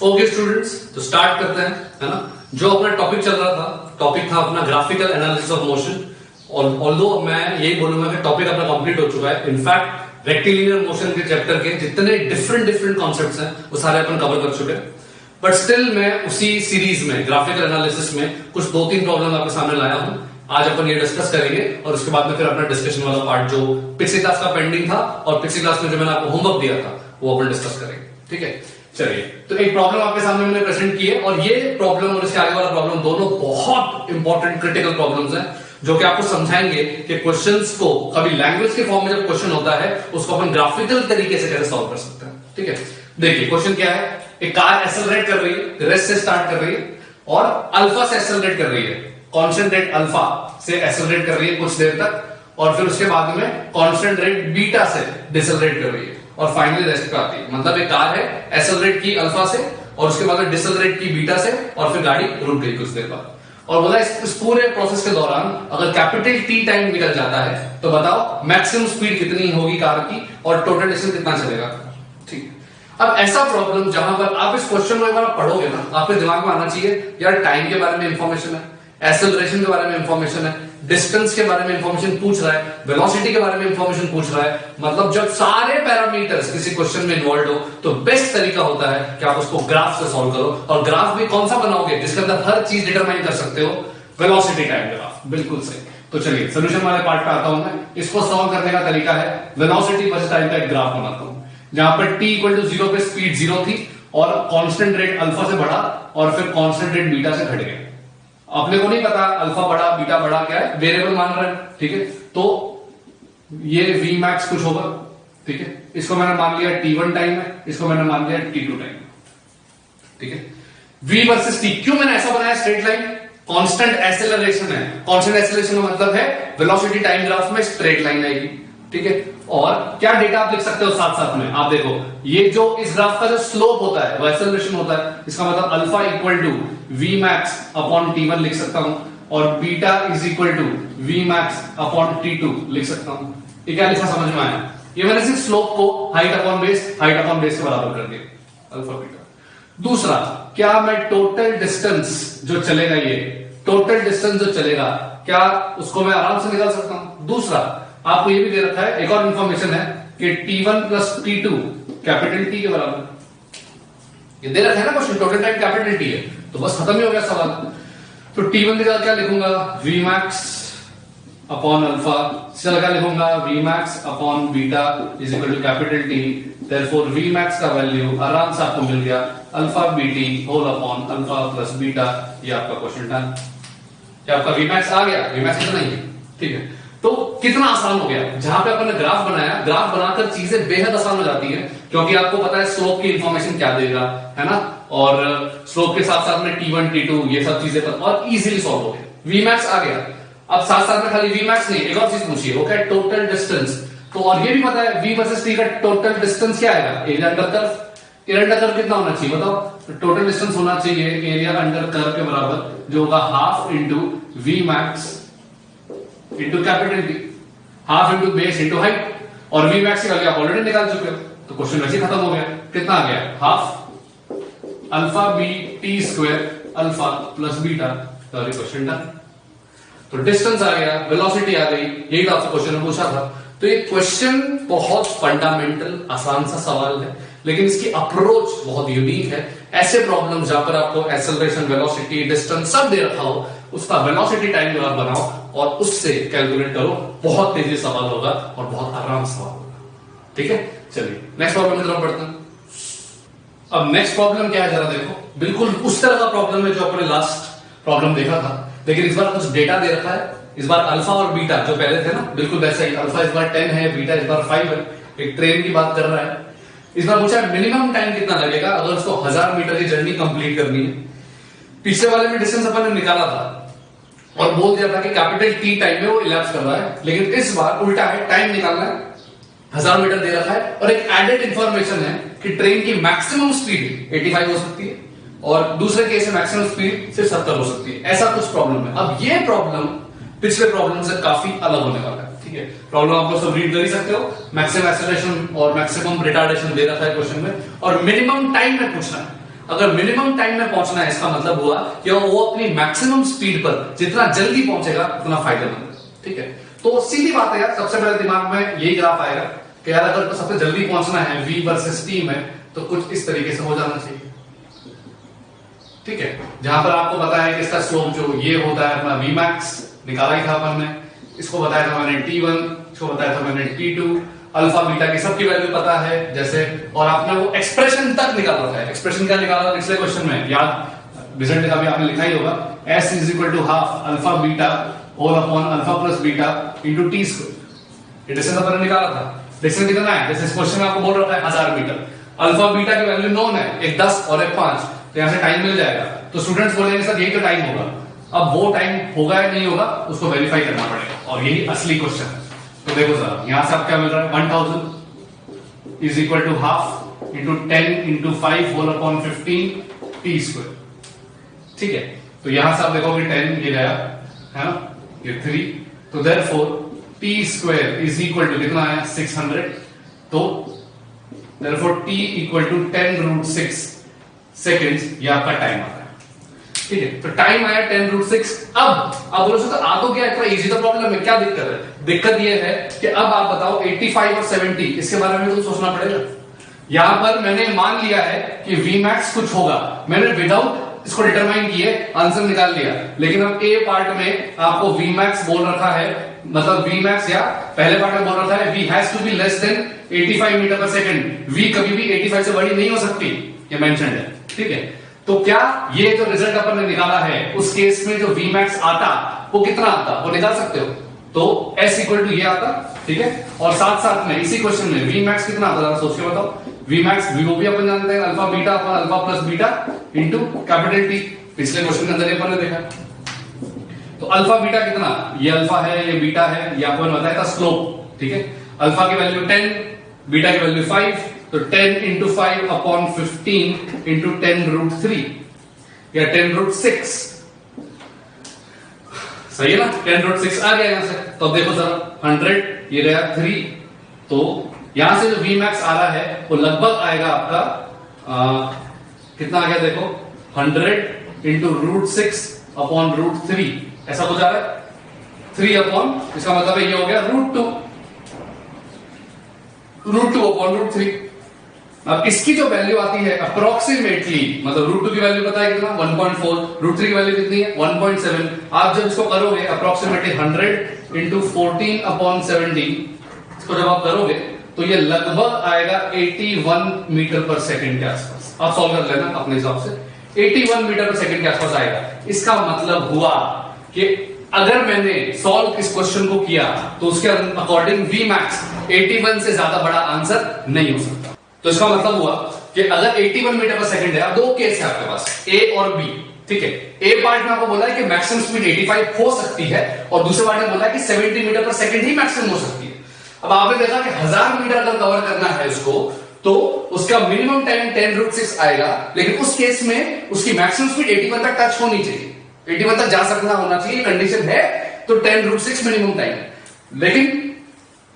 Okay students, तो start करते हैं, है ना। जो अपना टॉपिक चल रहा था, टॉपिक था अपना ग्राफिकल एनालिसिस ऑफ मोशन। और ऑल्दो मैं यही बोलूंगा कि टॉपिक अपना कंप्लीट हो चुका है। इनफैक्ट रेक्टिलिनियर मोशन के चैप्टर के जितने डिफरेंट कॉन्सेप्ट्स हैं वो सारे अपन कवर कर चुके हैं। बट स्टिल मैं उसी सीरीज में ग्राफिकल एनालिसिस में कुछ 2-3 प्रॉब्लम आपके सामने लाया हूं। आज अपन ये डिस्कस करेंगे और उसके बाद में फिर अपना डिस्कशन वाला पार्ट जो पिछली क्लास का पेंडिंग था और पिछली क्लास में जो मैंने आपको होमवर्क दिया था वो अपन डिस्कस करेंगे। ठीक है, चलिए। तो एक प्रॉब्लम आपके सामने मैंने प्रेजेंट की है और ये प्रॉब्लम और इसके आगे वाला प्रॉब्लम दोनों बहुत इंपॉर्टेंट क्रिटिकल प्रॉब्लम्स हैं जो कि आपको समझाएंगे कि क्वेश्चंस को कभी लैंग्वेज के फॉर्म में जब क्वेश्चन होता है उसको अपन ग्राफिकल तरीके से कैसे सॉल्व कर सकते हैं। ठीक है, देखिए क्वेश्चन क्या है। एक कार एक्सेलरेट कर रही है, रेस्ट से स्टार्ट कर रही है और अल्फा से एक्सेलरेट कर रही है। कांस्टेंट रेट अल्फा से एक्सेलरेट कर रही है कुछ देर तक और फिर उसके बाद में कांस्टेंट रेट बीटा से डिसेलरेट कर रही है और फाइनली रेस्ट पे आती है। मतलब एक कार है, एक्सेलरेट की अल्फा से और उसके बाद में डिसेलरेट की बीटा से और फिर गाड़ी रुक गई कुछ देर बाद। और बोला इस पूरे प्रोसेस के दौरान अगर कैपिटल टी टाइम निकल जाता है तो बताओ मैक्सिमम स्पीड कितनी होगी कार की और टोटल डिस्टेंस कितना चलेगा। ठीक, अब ऐसा प्रॉब्लम जहां पर आप इस क्वेश्चन को एक बार पढ़ोगे ना, आपके दिमाग में आना चाहिए यार टाइम के बारे में इंफॉर्मेशन है, एक्सेलरेशन के बारे में इंफॉर्मेशन है, डिस्टेंस के बारे में इंफॉर्मेशन पूछ रहा है, वेलोसिटी के बारे में इंफॉर्मेशन पूछ रहा है। मतलब जब सारे पैरामीटर्स किसी क्वेश्चन में इन्वॉल्व हो तो बेस्ट तरीका होता है कि आप उसको ग्राफ से सॉल्व करो। और ग्राफ भी कौन सा बनाओगे जिसके अंदर हर चीज डिटरमाइन कर सकते हो, वेलोसिटी टाइम ग्राफ। बिल्कुल सही। तो चलिए सोल्यूशन वाले पार्ट पे आता हूं मैं। इसको सॉल्व करने का तरीका है वेलोसिटी वर्सेस टाइम का एक ग्राफ बनाता हूं जहां पर t इक्वल टू 0 पे स्पीड 0 थी और कांस्टेंट रेट अल्फा से बढ़ा और फिर कांस्टेंट रेट बीटा से घट गया। अपने को नहीं पता अल्फा बढ़ा बीटा बढ़ा क्या है, वेरिएबल मान रहे हैं। ठीक है, तो ये v मैक्स कुछ होगा। ठीक है, इसको मैंने मान लिया t1 टाइम है, इसको मैंने मान लिया t2 टाइम। ठीक है, v वर्सेस t। क्यों मैंने ऐसा बनाया स्ट्रेट लाइन? कांस्टेंट एक्सेलरेशन है। कांस्टेंट एक्सेलरेशन का मतलब है वेलोसिटी टाइम ग्राफ में स्ट्रेट लाइन आएगी। ठीक है, और क्या डेटा आप लिख सकते हो साथ साथ में, आप देखो ये जो इस ग्राफ का जो स्लोप होता है वो एक्सेलरेशन होता है। इसका मतलब alpha equal to V max upon t1 लिख सकता हूं और beta is equal to V max upon t2 लिख सकता हूं। ये क्या लिखा समझ में आया? ये मैंने सिर्फ स्लोप को हाइट अपॉन बेस के बराबर कर दिया, अल्फा बीटा। दूसरा, क्या मैं टोटल डिस्टेंस जो चलेगा, ये टोटल डिस्टेंस जो चलेगा, क्या उसको मैं आराम से निकाल सकता हूं? दूसरा, आपको ये भी दे रखा है, एक और इंफॉर्मेशन है कि t1 plus t2 capital T के बराबर। ये दे रखा है ना question, total time capital T है, तो बस खत्म ही हो गया सवाल। तो t1 की जगह क्या लिखूंगा? v max upon alpha. इस जगह क्या लिखूंगा? v max upon beta is equal to capital T। Therefore v max का वैल्यू आराम से आपको मिल गया alpha bt whole upon alpha plus beta. ये आपका क्वेश्चन डन। क्या आपका v max आ गया? v max कितना ही है। ठीक है, तो कितना आसान हो गया। जहां पे अपन ने ग्राफ बनाया, ग्राफ बनाकर चीजें बेहद आसान हो जाती हैं क्योंकि आपको पता है स्लोप की इंफॉर्मेशन क्या देगा, है ना। और स्लोप के साथ साथ में t1 t2 ये सब चीजें और इजीली सॉल्व हो गया। v max आ गया। अब साथ साथ में खाली v max नहीं, एक और चीज पूछिए, वो क्या है? Total distance. तो और ये भी पता है v वर्सेस t का टोटल डिस्टेंस क्या आएगा? Area under curve. Area under curve कितना होना चाहिए बताओ? तो टोटल डिस्टेंस होना चाहिए एरिया अंडर कर्व के बराबर, जो होगा half into v max into capital T, half into base into height. और v मैक्स की वैल्यू आप ऑलरेडी निकाल चुके हो, तो क्वेश्चन वैसे खत्म हो गया। कितना आ गया? Half alpha B T square alpha plus beta. तो क्वेश्चन डन। तो डिस्टेंस आ गया, वेलोसिटी आ गई, यही तो आपसे क्वेश्चन में पूछा था। तो ये क्वेश्चन बहुत फंडामेंटल आसान सा सवाल है लेकिन इसकी अप्रोच बहुत यूनिक है। ऐसे प्रॉब्लम जहां पर आपको एक्सेलरेशन, वेलोसिटी, डिस्टेंस सब दे रखा हो, उसका वेलोसिटी टाइम ग्राफ बनाओ और उससे कैलकुलेट करो, बहुत तेजी सवाल होगा और बहुत आराम सवाल होगा। ठीक है, चलिए नेक्स्ट प्रॉब्लम की तरफ बढ़ते हैं। अब नेक्स्ट प्रॉब्लम क्या है जरा देखो, बिल्कुल उस तरह का प्रॉब्लम है जो अपने लास्ट प्रॉब्लम देखा था, लेकिन इस बार कुछ डेटा दे रखा है। इस बार अल्फा और बीटा जो पहले थे ना, बिल्कुल वैसा ही। अल्फा इस बार 10 है, बीटा इस बार 5 है। एक ट्रेन की बात कर रहा है। इस बार पूछा मिनिमम टाइम कितना लगेगा अगर उसको 1000 मीटर की जर्नी कंप्लीट करनी है। पिछले वाले में डिस्टेंस अपन ने निकाला था और बोल दिया था कि कैपिटल टी टाइम में वो इलैप्स कर रहा है, लेकिन इस बार उल्टा है, टाइम निकालना है, 1000 मीटर दे रखा है और एक एडेड इंफॉर्मेशन है कि ट्रेन की मैक्सिमम स्पीड 85 हो सकती है और दूसरे केस में मैक्सिमम स्पीड सिर्फ 70 हो सकती है। ऐसा कुछ प्रॉब्लम है। अब ये प्रॉब्लम पिछले प्रॉब्लम से काफी अलग होने वाला है। ठीक है, प्रॉब्लम आप लोग सब रीड कर ही सकते हो। मैक्सिमम एक्सेलरेशन और मैक्सिमम रिटार्डेशन दे रखा है क्वेश्चन में और मिनिमम टाइम में पूछना है। अगर मिनिमम टाइम में पहुंचना है इसका मतलब हुआ कि वो अपनी मैक्सिमम स्पीड पर जितना जल्दी पहुंचेगा उतना फायदेमंद है। ठीक है, तो सीधी बात है यार, सबसे पहले दिमाग में यही ग्राफ आएगा कि यार अगर तो सबसे जल्दी पहुंचना है v वर्सेस t में, तो कुछ इस तरीके से हो जाना चाहिए। ठीक है, जहां पर आपको बताया है कि इसका स्लोप जो ये होता है अपना v max निकाला ही था अपन ने, इसको बताया था मैंने t1, इसको बताया था मैंने t2, अल्फा बीटा की सबकी वैल्यू पता है जैसे, और आपने वो एक्सप्रेशन तक निकाला था। एक्सप्रेशन क्या निकाला था पिछले क्वेश्चन में, याद रिजल्ट का भी आपने लिखा ही होगा, s is equal to half alpha beta whole upon alpha plus beta into T square. ये डिस्टेंस अपन ने निकाला था। डिस्टेंस कितना है, जैसे इस क्वेश्चन में आपको बोल रखा है 1000 मीटर, अल्फा बीटा की वैल्यू नोन है, एक 10 और एक 5, तो यहां से टाइम मिल जाएगा। तो स्टूडेंट्स बोलेंगे सर यही तो टाइम होगा। अब वो टाइम होगा या नहीं होगा उसको वेरीफाई करना पड़ेगा, और यही असली क्वेश्चन है। तो देखो सर यहां से आप क्या मिल रहा है, 1000 is equal to half into 10 into 5 whole upon 15 T square. ठीक है, तो यहां से आप देखोगे 10 ये गया है ना, ये 3, तो therefore T square is equal to कितना है 600, तो therefore T equal to 10√6 seconds ये आपका टाइम आता है। ठीक है, तो टाइम आया 10√6। अब बोलो तो आ तो गया, इतना इजी तो प्रॉब्लम है, क्या दिक्कत है? दिक्कत ये है कि अब आप बताओ 85 और 70 इसके बारे में तो सोचना पड़ेगा। यहां पर मैंने मान लिया है कि Vmax कुछ होगा, मैंने विदाउट इसको डिटरमाइन किए आंसर निकाल लिया, लेकिन अब ए पार्ट में आपको Vmax बोल रखा है, मतलब Vmax या पहले पार्ट में बोल रखा है V has to be less than 85 metre पर सेकंड। V कभी भी 85 से बड़ी नहीं हो सकती, ये मेंशन्ड है। ठीक है, तो क्या ये जो रिजल्ट अपन ने निकाला है उस केस में जो Vmax आता वो कितना आता, वो निकाल सकते हो। तो S इक्वल टू ये आता। ठीक है, और साथ साथ में इसी क्वेश्चन में Vmax कितना आता है सोच के बताओ। Vmax वो भी अपन जानते हैं alpha beta upon alpha plus beta into capital T, पिछले क्वेश्चन के अंदर अपन ने देखा। तो अल्फा बीटा कितना, ये अल्फा है ये बीटा है, ये अपन बताया था स्लोप। ठीक है, अल्फा की वैल्यू 10, बीटा की वैल्यू 5, तो 10 इंटू 5 अपॉन 15 इंटू 10√3 या 10√6, सही है ना, 10√6 आ गया यहां से। तो अब देखो जरा 100 ये रहा 3, तो यहां से जो Vmax आ रहा है वो लगभग आएगा आपका कितना आ गया देखो, 100 इंटू √6 अपॉन √3, ऐसा कुछ आ रहा है 3 अपॉन, इसका मतलब है ये हो गया √2 अपॉन √3। अब इसकी जो वैल्यू आती है अप्रोक्सीमेटली, मतलब √2 की वैल्यू पता है कितना 1.4, √3 की वैल्यू कितनी है 1.7। आप जब इसको करोगे अप्रोक्सीमेटली 100 इंटू 14 अपॉन 17, इसको जब आप करोगे तो ये लगभग आएगा 81 मीटर पर सेकंड के आसपास। आप सॉल्व कर लेना अपने हिसाब से, 81 मीटर पर सेकंड के आसपास आएगा। इसका मतलब हुआ कि अगर मैंने सॉल्व इस क्वेश्चन को किया तो उसके अकॉर्डिंग Vmax 81 से ज्यादा बड़ा आंसर नहीं हो सकता। तो इसका मतलब हुआ कि अगर 81 मीटर पर सेकंड है, दो केस है आपके पास A और B। ठीक है, ए पार्ट में आपको बोला है कि मैक्सिमम स्पीड 85 हो सकती है, और दूसरे पार्ट में बोला है कि 70 मीटर पर सेकंड ही मैक्सिमम हो सकती है। अब आपने देखा कि 1000 मीटर अगर कवर करना है इसको, तो उसका मिनिमम टाइम 10√6 आएगा, लेकिन उस केस में उसकी मैक्सिमम स्पीड 81 तक टच होनी चाहिए, 81 तक जा सकना होना चाहिए, कंडीशन है। तो 10√6 मिनिमम टाइम, लेकिन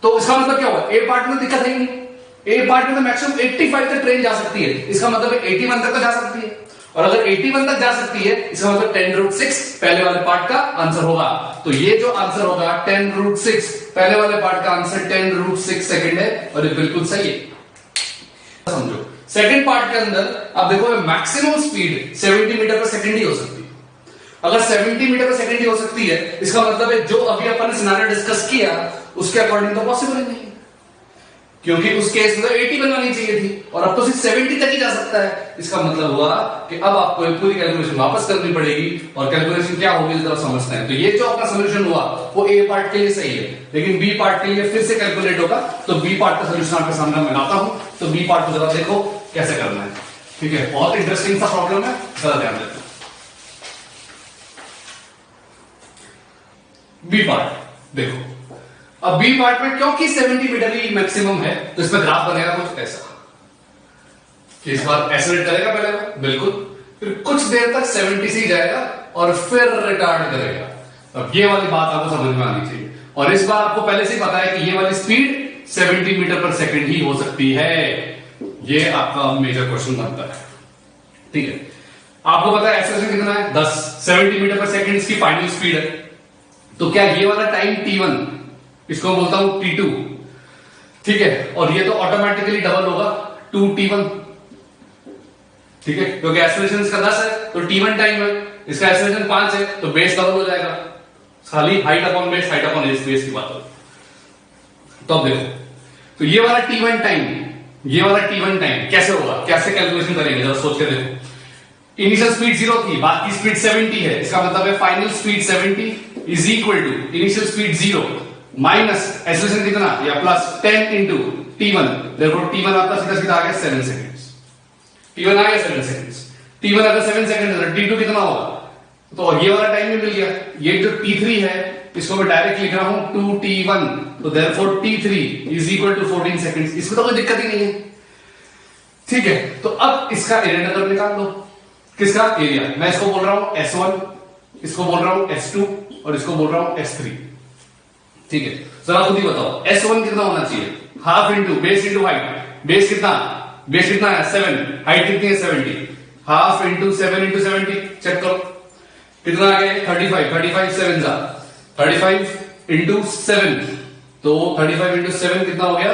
तो इसका मतलब क्या हुआ, ए पार्ट में दिक्कत है नहीं, ए पार्ट में तो मैक्सिमम 85 तक ट्रेन जा सकती है, इसका मतलब 81 तक तो जा सकती है। और अगर 81 तक जा सकती है इसका मतलब 10√6 पहले वाले पार्ट का आंसर होगा। तो ये जो आंसर होगा 10√6, पहले वाले पार्ट का आंसर 10√6 सेकंड है, और ये बिल्कुल सही है। समझो सेकंड पार्ट के अंदर आप देखो मैक्सिमम स्पीड 70 मीटर पर सेकंड ही हो सकती है। अगर 70 मीटर पर सेकंड ही हो सकती है, इसका मतलब है जो अभी अपन ने सिनेरियो डिस्कस किया उसके अकॉर्डिंग तो पॉसिबल ही नहीं, क्योंकि उस केस में तो 80 बनवानी चाहिए थी, और अब तो सिर्फ 70 तक ही जा सकता है। इसका मतलब हुआ कि अब आपको पूरी कैलकुलेशन वापस करनी पड़ेगी, और कैलकुलेशन क्या होगी जरा समझते हैं। तो ये जो आपका सोल्यूशन हुआ वो ए पार्ट के लिए सही है, लेकिन बी पार्ट के लिए फिर से कैलकुलेट होगा। तो बी पार्ट का सोल्यूशन आपके सामने मैं लाता हूं, तो बी पार्ट को जरा देखो कैसे करना है। ठीक है, बहुत इंटरेस्टिंग सा प्रॉब्लम है, जरा ध्यान देते। बी पार्ट देखो, अब बी पार्ट में क्योंकि 70 मीटर ही मैक्सिमम है, तो इसमें ग्राफ बनेगा कुछ ऐसा कि इस बार एक्सेलरेट करेगा पहले बिल्कुल, फिर कुछ देर तक 70 से ही जाएगा और फिर रिटार्ड करेगा। अब ये वाली बात आपको समझ में आनी चाहिए, और इस बार आपको पहले से ही पता है कि ये वाली स्पीड 70 मीटर पर सेकंड ही हो सकती है। ये आपका मेजर क्वेश्चन बनता है। ठीक है, आपको पता है एक्सेलरेशन कितना है 10, 70 मीटर पर सेकंड इसकी फाइनल स्पीड है। तो क्या ये वाला टाइम t1, इसको बोलता हूं t2, ठीक है, और ये तो ऑटोमेटिकली डबल होगा 2t1, ठीक है, क्योंकि एक्सेलरेशन इसका 10 है तो t1 टाइम है, इसका एक्सेलरेशन 5 है तो बेस डबल हो जाएगा, खाली height upon base, height upon base की बात हो। तो अब देखो, तो ये वाला t1 टाइम, ये वाला t1 टाइम कैसे होगा, कैसे कैलकुलेशन करेंगे जरा सोच के देखो। इनिशियल स्पीड 0 थी, बाद की स्पीड 70 है, इसका मतलब है final speed 70 is equal to initial speed 0 minus acceleration कितना या plus 10 into t1, therefore t1 आपका सीधा सीधा आ गया 7 सेकंड्स, t1 आ गया 7 सेकंड्स, t1 अगर 7 सेकंड है तो t2 कितना होगा, तो ये वाला टाइम भी मिल गया। ये जो t3 है इसको मैं डायरेक्ट लिख रहा हूं 2t1, तो therefore t3 is equal to 14 seconds, इसमें तो कोई दिक्कत ही नहीं है, ठीक है। तो अब इसका एरिया अंडर निकाल लो, किसका एरिया, मैं इसको बोल रहा हूं S1, इसको बोल रहा हूं S2 और इसको बोल रहा हूं S3, ठीक है। जरा खुद ही बताओ S1 कितना होना चाहिए, half into base into height, base कितना है 7, हाइट कितनी है 70, हाफ इंटू 7 इंटू 70, चेक करो कितना आ गया 35 7 जा 35 इंटू 7, तो 35 इंटू 7 कितना हो गया,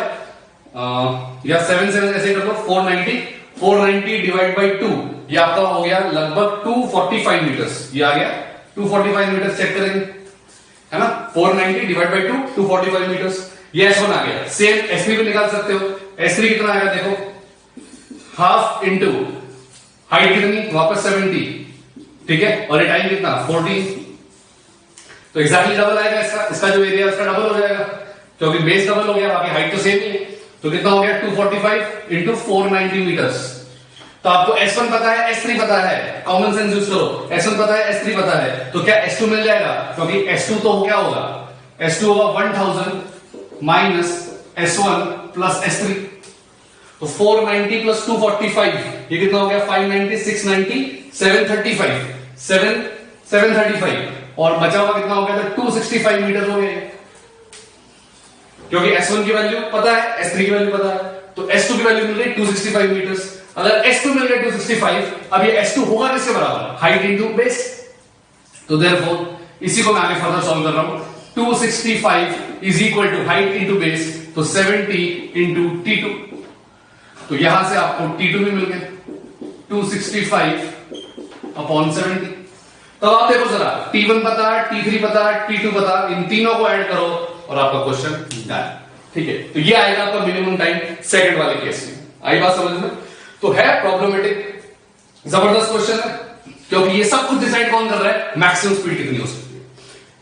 या 7 ऐसे कर लो 490 डिवाइड बाई 2, ये आपका हो गया लगभग 245 मीटर्स, ये आ गया 245 मीटर्स, चेक करेंगे है ना, 490 डिवाइड बाई 2 245 मीटर्स, ये S1 आ गया। सेम S3 भी निकाल सकते हो, S3 कितना आएगा देखो, हाफ इंटू हाइट कितनी वापस 70, ठीक है, और ये टाइम कितना 14, तो एग्जैक्टली डबल आएगा इसका जो एरिया उसका डबल हो जाएगा, क्योंकि बेस डबल हो गया, बाकी हाइट तो सेम ही है, तो कितना हो गया 245 इंटू 490 मीटर्स। तो आपको S1 पता है, S3 पता है, कॉमन सेंस यूज करो, S1 पता है, S3 पता है, तो क्या S2 मिल जाएगा, क्योंकि S2 तो क्या होगा, S2 होगा 1000 माइनस S1 प्लस S3, तो 490 प्लस 245 ये कितना हो गया 590 690 735 और बचा हुआ कितना हो गया, तो 265 मीटर हो गया, क्योंकि S1 की वैल्यू पता है, S3 की वैल्यू पता है, तो S2 की वैल्यू मिल गई 265 मीटर्स। अगर S2 मिल गया 265, अब ये S2 होगा किसके बराबर, हाइट इंटू बेस, तो देयरफॉर इसी को मैं आगे फर्दर सॉल्व कर रहा हूं, 265 is equal to height into base, तो 70 इंटू t2, तो यहां से आपको t2 भी मिल गया 265 अपॉन 70। तो आप देखो जरा, t1 पता है, t3 पता है, t2 पता, इन तीनों को ऐड करो और आपका क्वेश्चन डन, ठीक है। तो ये आएगा आपका मिनिमम टाइम सेकंड वाले केस में, आई बात समझ में, तो है प्रॉब्लमेटिक, जबरदस्त क्वेश्चन है, क्योंकि ये सब कुछ डिसाइड कौन कर रहा है, मैक्सिमम स्पीड कितनी हो सकती है,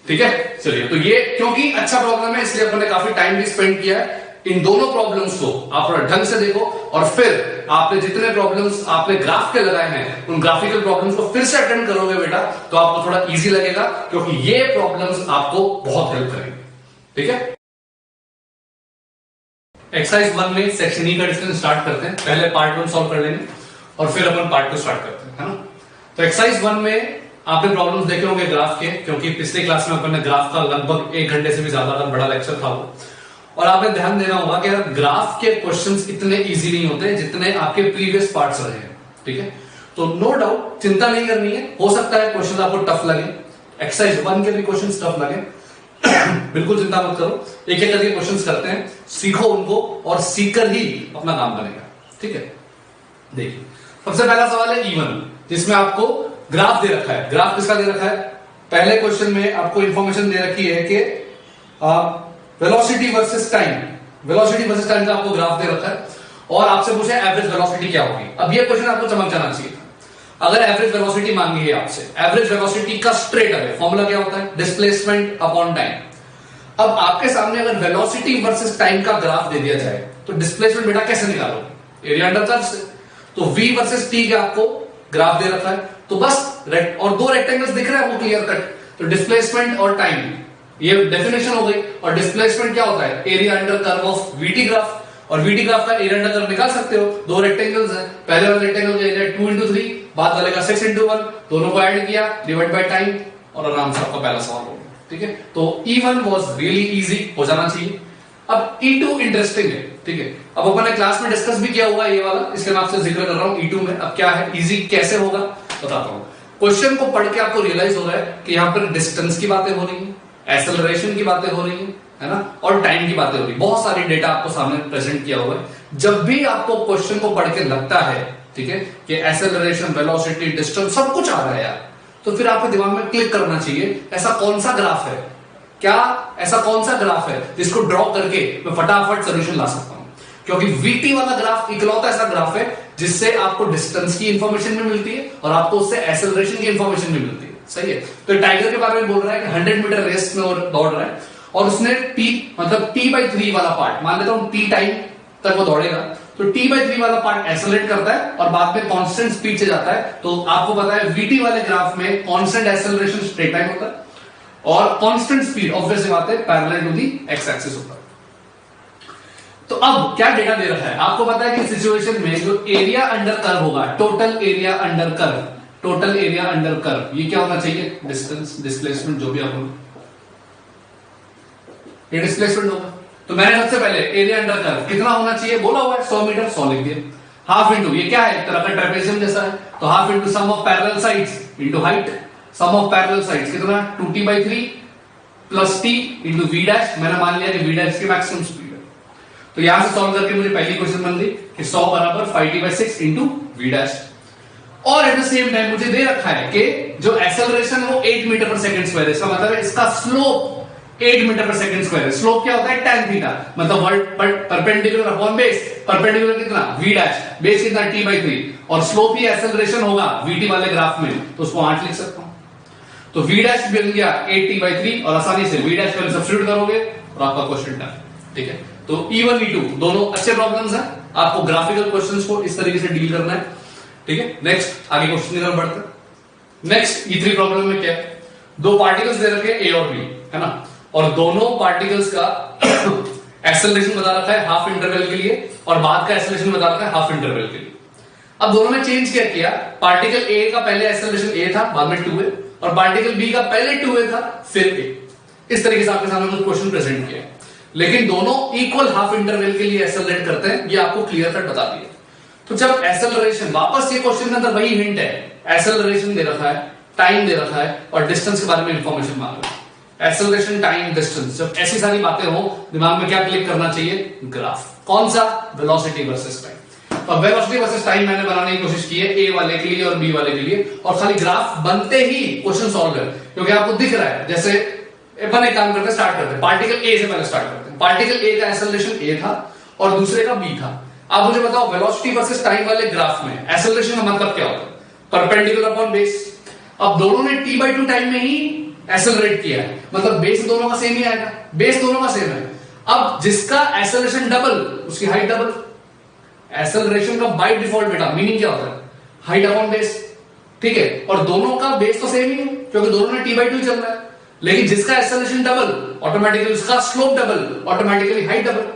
ठीक है। चलिए, तो ये क्योंकि अच्छा प्रॉब्लम है इसलिए अपन ने काफी टाइम भी स्पेंड किया है, इन दोनों प्रॉब्लम्स को आप थोड़ा ढंग से देखो, और फिर आपने जितने प्रॉब्लम्स आपने ग्राफ के लगाए हैं उन ग्राफिकल प्रॉब्लम्स को फिर से अटेंड करोगे बेटा, तो आपको थोड़ा इजी लगेगा, क्योंकि ये प्रॉब्लम्स आपको बहुत हेल्प करेंगे, ठीक है। एक्सरसाइज 1 में सेक्शन ई का डिस्कशन स्टार्ट करते हैं, पहले पार्ट 1 सॉल्व कर लेंगे और फिर अपन पार्ट 2 स्टार्ट करते हैं, है ना। तो एक्सरसाइज 1 में आपने प्रॉब्लम्स देखे होंगे ग्राफ के, क्योंकि पिछले क्लास में अपन ने ग्राफ का लगभग 1 घंटे से भी ज्यादा बड़ा लेक्चर था वो, और आपने ध्यान देना होगा कि ग्राफ के क्वेश्चंस इतने इजी नहीं होते जितने आपके प्रीवियस पार्ट्स रहे हैं, ठीक है। तो नो डाउट चिंता नहीं करनी है, हो सकता है क्वेश्चन आपको टफ लगे, एक्सरसाइज 1 के भी क्वेश्चन टफ लगे बिल्कुल चिंता मत करो, एक एक करके क्वेश्चंस करते हैं, सीखो उनको और सीखकर ही अपना काम बनेगा, ठीक है। देखिए, सबसे पहला सवाल है E1, जिसमें आपको ग्राफ दे रखा है। ग्राफ किसका दे रखा है, पहले क्वेश्चन में आपको इंफॉर्मेशन दे रखी है कि velocity versus time, velocity versus time का आपको ग्राफ दे रखा है, और आपसे पूछा है एवरेज वेलोसिटी क्या होगी। अब ये क्वेश्चन आपको चमक जाना चाहिए था, अगर एवरेज वेलोसिटी मांगी है आपसे, एवरेज वेलोसिटी का स्ट्रेट अवे फॉर्मूला क्या होता है, डिस्प्लेसमेंट अपॉन टाइम। अब आपके सामने अगर वेलोसिटी वर्सेस टाइम का ग्राफ दे दिया जाए तो डिस्प्लेसमेंट बेटा कैसे निकालोगे, एरिया अंडर कर्व से, तो v वर्सेस t का आपको ग्राफ दे रखा है, तो बस और दो रेक्टेंगल्स दिख रहे हैं आपको क्लियर कट, तो डिस्प्लेसमेंट और टाइम ये डेफिनेशन हो गई। और डिस्प्लेसमेंट क्या होता है, area under curve of VT graph, और वीटी ग्राफ का एरिया अंडर कर्व निकाल सकते हो, दो रेक्टेंगल्स हैं, पहले वाले रेक्टेंगल का एरिया 2 into 3, बाद वाले का 6 into 1, दोनों को ऐड किया डिवाइड बाय टाइम, और आराम से आपका पहला सवाल हो गया, ठीक है। तो E1 वाज रियली इजी, हो जाना चाहिए। अब E2 इंटरेस्टिंग है, ठीक है। अब अपन ने क्लास में डिस्कस भी किया हुआ है ये वाला, इसके नाम से जिक्र कर रहा हूं E2 में। अब क्या है, इजी कैसे होगा बताता हूं। क्वेश्चन को पढ़ के आपको रियलाइज हो रहा है कि यहां पर डिस्टेंस की बातें हो रही है, एक्सेलरेशन की बातें हो रही है ना, और टाइम की बातें हो रही है। बहुत सारी डेटा आपको सामने प्रेजेंट किया हुआ है। जब भी आपको क्वेश्चन को पढ़ के लगता है, ठीक है, कि एक्सेलरेशन, वेलोसिटी, डिस्टेंस सब कुछ आ रहा है यार, तो फिर आपके दिमाग में क्लिक करना चाहिए ऐसा कौन सा ग्राफ है, क्या ऐसा कौन सा ग्राफ है जिसको ड्रॉ करके मैं फटाफट सोल्यूशन ला सकता हूं। क्योंकि वीटी वाला ग्राफ इकलौता ऐसा ग्राफ है जिससे आपको डिस्टेंस की इंफॉर्मेशन भी मिलती है और आपको उससे एक्सेलरेशन की इंफॉर्मेशन भी मिलती है, सही है। तो टाइगर के बारे में बोल रहा है कि 100 मीटर रेस में दौड़ रहा है और उसने टी मतलब T/3 वाला पार्ट, मान लेता हूं टी टाइम तक वो दौड़ेगा, तो T/3 वाला पार्ट एक्सेलरेट करता है और बाद में कांस्टेंट स्पीड से जाता है। तो आपको पता है वीटी वाले ग्राफ में कांस्टेंट एक्सेलरेशन स्ट्रेट लाइन होता है और कांस्टेंट स्पीड ऑब्वियस सी बात है parallel to the X axis होता है। तो अब क्या डेटा दे रखा है, आपको पता है कि सिचुएशन में जो एरिया अंडर कर्व होगा, total area under curve, total area under curve, ये क्या होना चाहिए, डिस्टेंस, डिस्प्लेसमेंट, जो भी आप ये डिस्प्लेसमेंट होगा। तो मैंने सबसे पहले एरिया अंडर कर्व कितना होना चाहिए बोला हुआ है, 100 मीटर, 100 लिख दिया। हाफ इंटू ये क्या है, एक तरह का ट्रेपेजियम जैसा है, तो half into sum of parallel sides into height. Sum of parallel sides कितना, 2t/3 plus t into v dash. मैंने मान लिया कि v डैश की मैक्सिमम स्पीड है, तो यहां से सॉल्व करके मुझे पहली क्वेश्चन बन गई कि 100 बराबर 5t/6 इंटू v डैश। और एट द सेम टाइम मुझे दे रखा है कि जो एक्सेलरेशन है वो 8 मीटर पर सेकंड स्क्वायर है। इसका मतलब है इसका स्लोप 8 मीटर पर सेकंड स्क्वायर है। स्लोप क्या होता है, tan थीटा, मतलब परपेंडिकुलर अपॉन बेस। परपेंडिकुलर कितना, v डैश, बेस कितना t/3, और स्लोप ही एक्सेलरेशन होगा vt वाले ग्राफ में, तो उसको 8 लिख सकता हूं। तो v डैश बन गया 8t/3 और आसानी से v डैश पहले सब्स्टिट्यूट करोगे और आपका क्वेश्चन डन, ठीक है। तो E1 E2 दोनों अच्छे प्रॉब्लम्स हैं, आपको ग्राफिकल क्वेश्चंस को इस तरीके से डील करना है, ठीक है। नेक्स्ट आगे क्वेश्चन की तरफ बढ़ते हैं। नेक्स्ट E3 प्रॉब्लम में क्या है, दो पार्टिकल्स दे रखे हैं A और B, है ना, और दोनों पार्टिकल्स का एक्सेलरेशन बता रखा है हाफ इंटरवल के लिए और बाद का एक्सेलरेशन बता रखा है हाफ इंटरवल के लिए। अब दोनों ने चेंज क्या किया, पार्टिकल A का पहले एक्सेलरेशन A था, बाद में 2A, और पार्टिकल B का पहले 2A था फिर A। इस तरीके से आपके सामने कुछ क्वेश्चन प्रेजेंट किया, लेकिन दोनों इक्वल हाफ इंटरवल के लिए एक्सेलरेट करते हैं, ये आपको क्लियर कट बता दिया। तो जब एक्सेलरेशन, वापस ये क्वेश्चन के अंदर वही हिंट है, एक्सेलरेशन दे रखा है, टाइम दे रखा है और डिस्टेंस के बारे में इंफॉर्मेशन मांग रहा है। एक्सेलरेशन, टाइम, डिस्टेंस, जब ऐसी सारी बातें हो दिमाग में क्या क्लिक करना चाहिए, ग्राफ। कौन सा, वेलोसिटी वर्सेस टाइम। तो वेलोसिटी वर्सेस टाइम मैंने बनाने की कोशिश की है ए वाले के लिए और बी वाले के लिए, और खाली ग्राफ बनते ही क्वेश्चन सॉल्व है, क्योंकि आपको दिख रहा है। जैसे अपन एक काम करते हैं, स्टार्ट करते हैं पार्टिकल ए से पहले स्टार्ट करते हैं। पार्टिकल ए का एक्सेलरेशन ए था और दूसरे का बी था। अब मुझे बताओ वेलोसिटी वर्सेस टाइम वाले ग्राफ में एक्सेलरेशन का मतलब क्या होता है, परपेंडिकुलर अपॉन बेस। अब दोनों ने t/2 टाइम में ही एक्सेलरेट किया है, मतलब बेस दोनों का सेम ही आएगा, बेस दोनों का सेम है। अब जिसका एक्सेलरेशन डबल उसकी हाइट डबल। एक्सेलरेशन का बाय डिफॉल्ट बेटा मीनिंग क्या होता है, हाइट अपॉन बेस, ठीक है। और दोनों का बेस तो सेम ही है क्योंकि दोनों में t/2 चल रहा है, लेकिन जिसका एक्सेलरेशन डबल ऑटोमेटिकली उसका slope double, automatically height double,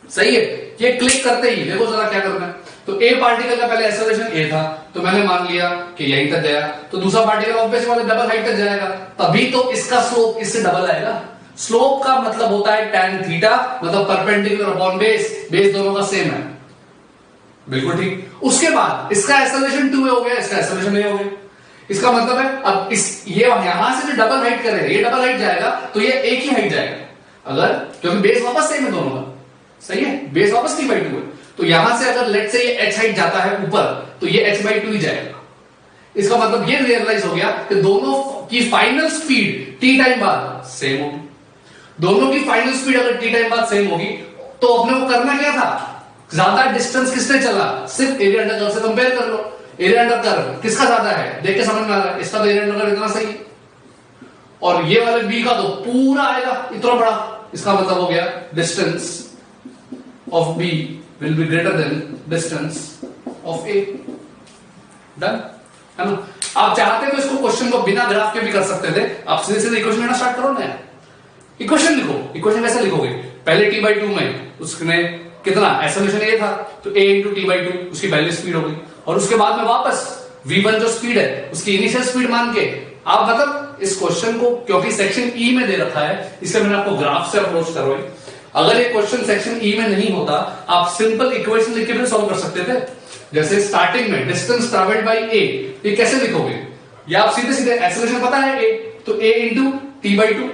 सही है। ये क्लिक करते ही देखो जरा क्या करना है। तो ए पार्टिकल का पहले एक्सेलरेशन ए था, तो मैंने मान लिया कि यहीं तक गया, तो दूसरा पार्टिकल ऑब्वियस वाले डबल हाइट तक जाएगा, तभी तो इसका स्लोप इससे डबल आएगा। स्लोप का मतलब होता है tan थीटा, मतलब परपेंडिकुलर अपॉन बेस, बेस दोनों का सेम है, बिल्कुल ठीक। उसके बाद इसका एक्सेलरेशन 2 हो गया, इसका एक्सेलरेशन ए हो गया। इसका मतलब है अब इस ये यहां से जो डबल हाइट करेगा, ये डबल हाइट जाएगा तो ये एक ही हाइट जाएगा, अगर क्योंकि बेस वापस सेम है दोनों का, सही है, बेस वापस t/2 है। तो यहां से अगर लेट से ये h हाइट जाता है ऊपर, तो ये h/2 ही जाएगा। इसका मतलब ये रियलाइज हो गया कि दोनों की फाइनल स्पीड t टाइम बाद सेम होगी। दोनों की फाइनल स्पीड अगर t टाइम बाद सेम होगी, तो अपने को करना क्या था, ज्यादा डिस्टेंस किसने चला, सिर्फ एरिया अंडर कर्व से कंपेयर कर लो। एरिया अंडर कर्व किसका ज्यादा है, देख के समझ में आ रहा है, इसका तो एरिया अंडर कर्व इतना सही है, और ये वाले बी का तो पूरा आएगा इतना बड़ा। इसका मतलब हो गया distance of B will be greater than distance of A. Done? है ना। आप चाहते तो इसको क्वेश्चन को बिना ग्राफ के भी कर सकते थे, आप सीधे सीधे इक्वेशन लेना स्टार्ट करो ना। इक्वेशन लिखो, इक्वेशन कैसे लिखोगे, पहले t/2 में उसने कितना एक्सेलरेशन a था, तो a into t/2 उसकी पहली स्पीड हो गई, और उसके बाद में वापस v1 जो स्पीड है उसकी इनिशियल स्पीड मान के आप, मतलब इस क्वेश्चन को क्योंकि सेक्शन ई में दे रखा है इसलिए मैंने आपको ग्राफ से अप्रोच करवाई। अगर ये क्वेश्चन सेक्शन ई में नहीं होता, आप सिंपल इक्वेशन लिख के भी सॉल्व कर सकते थे। जैसे स्टार्टिंग में डिस्टेंस ट्रैवल्ड बाय ए, ये कैसे लिखोगे? या आप सीधे सीधे एक्सेलरेशन पता है ए, तो A into T by two,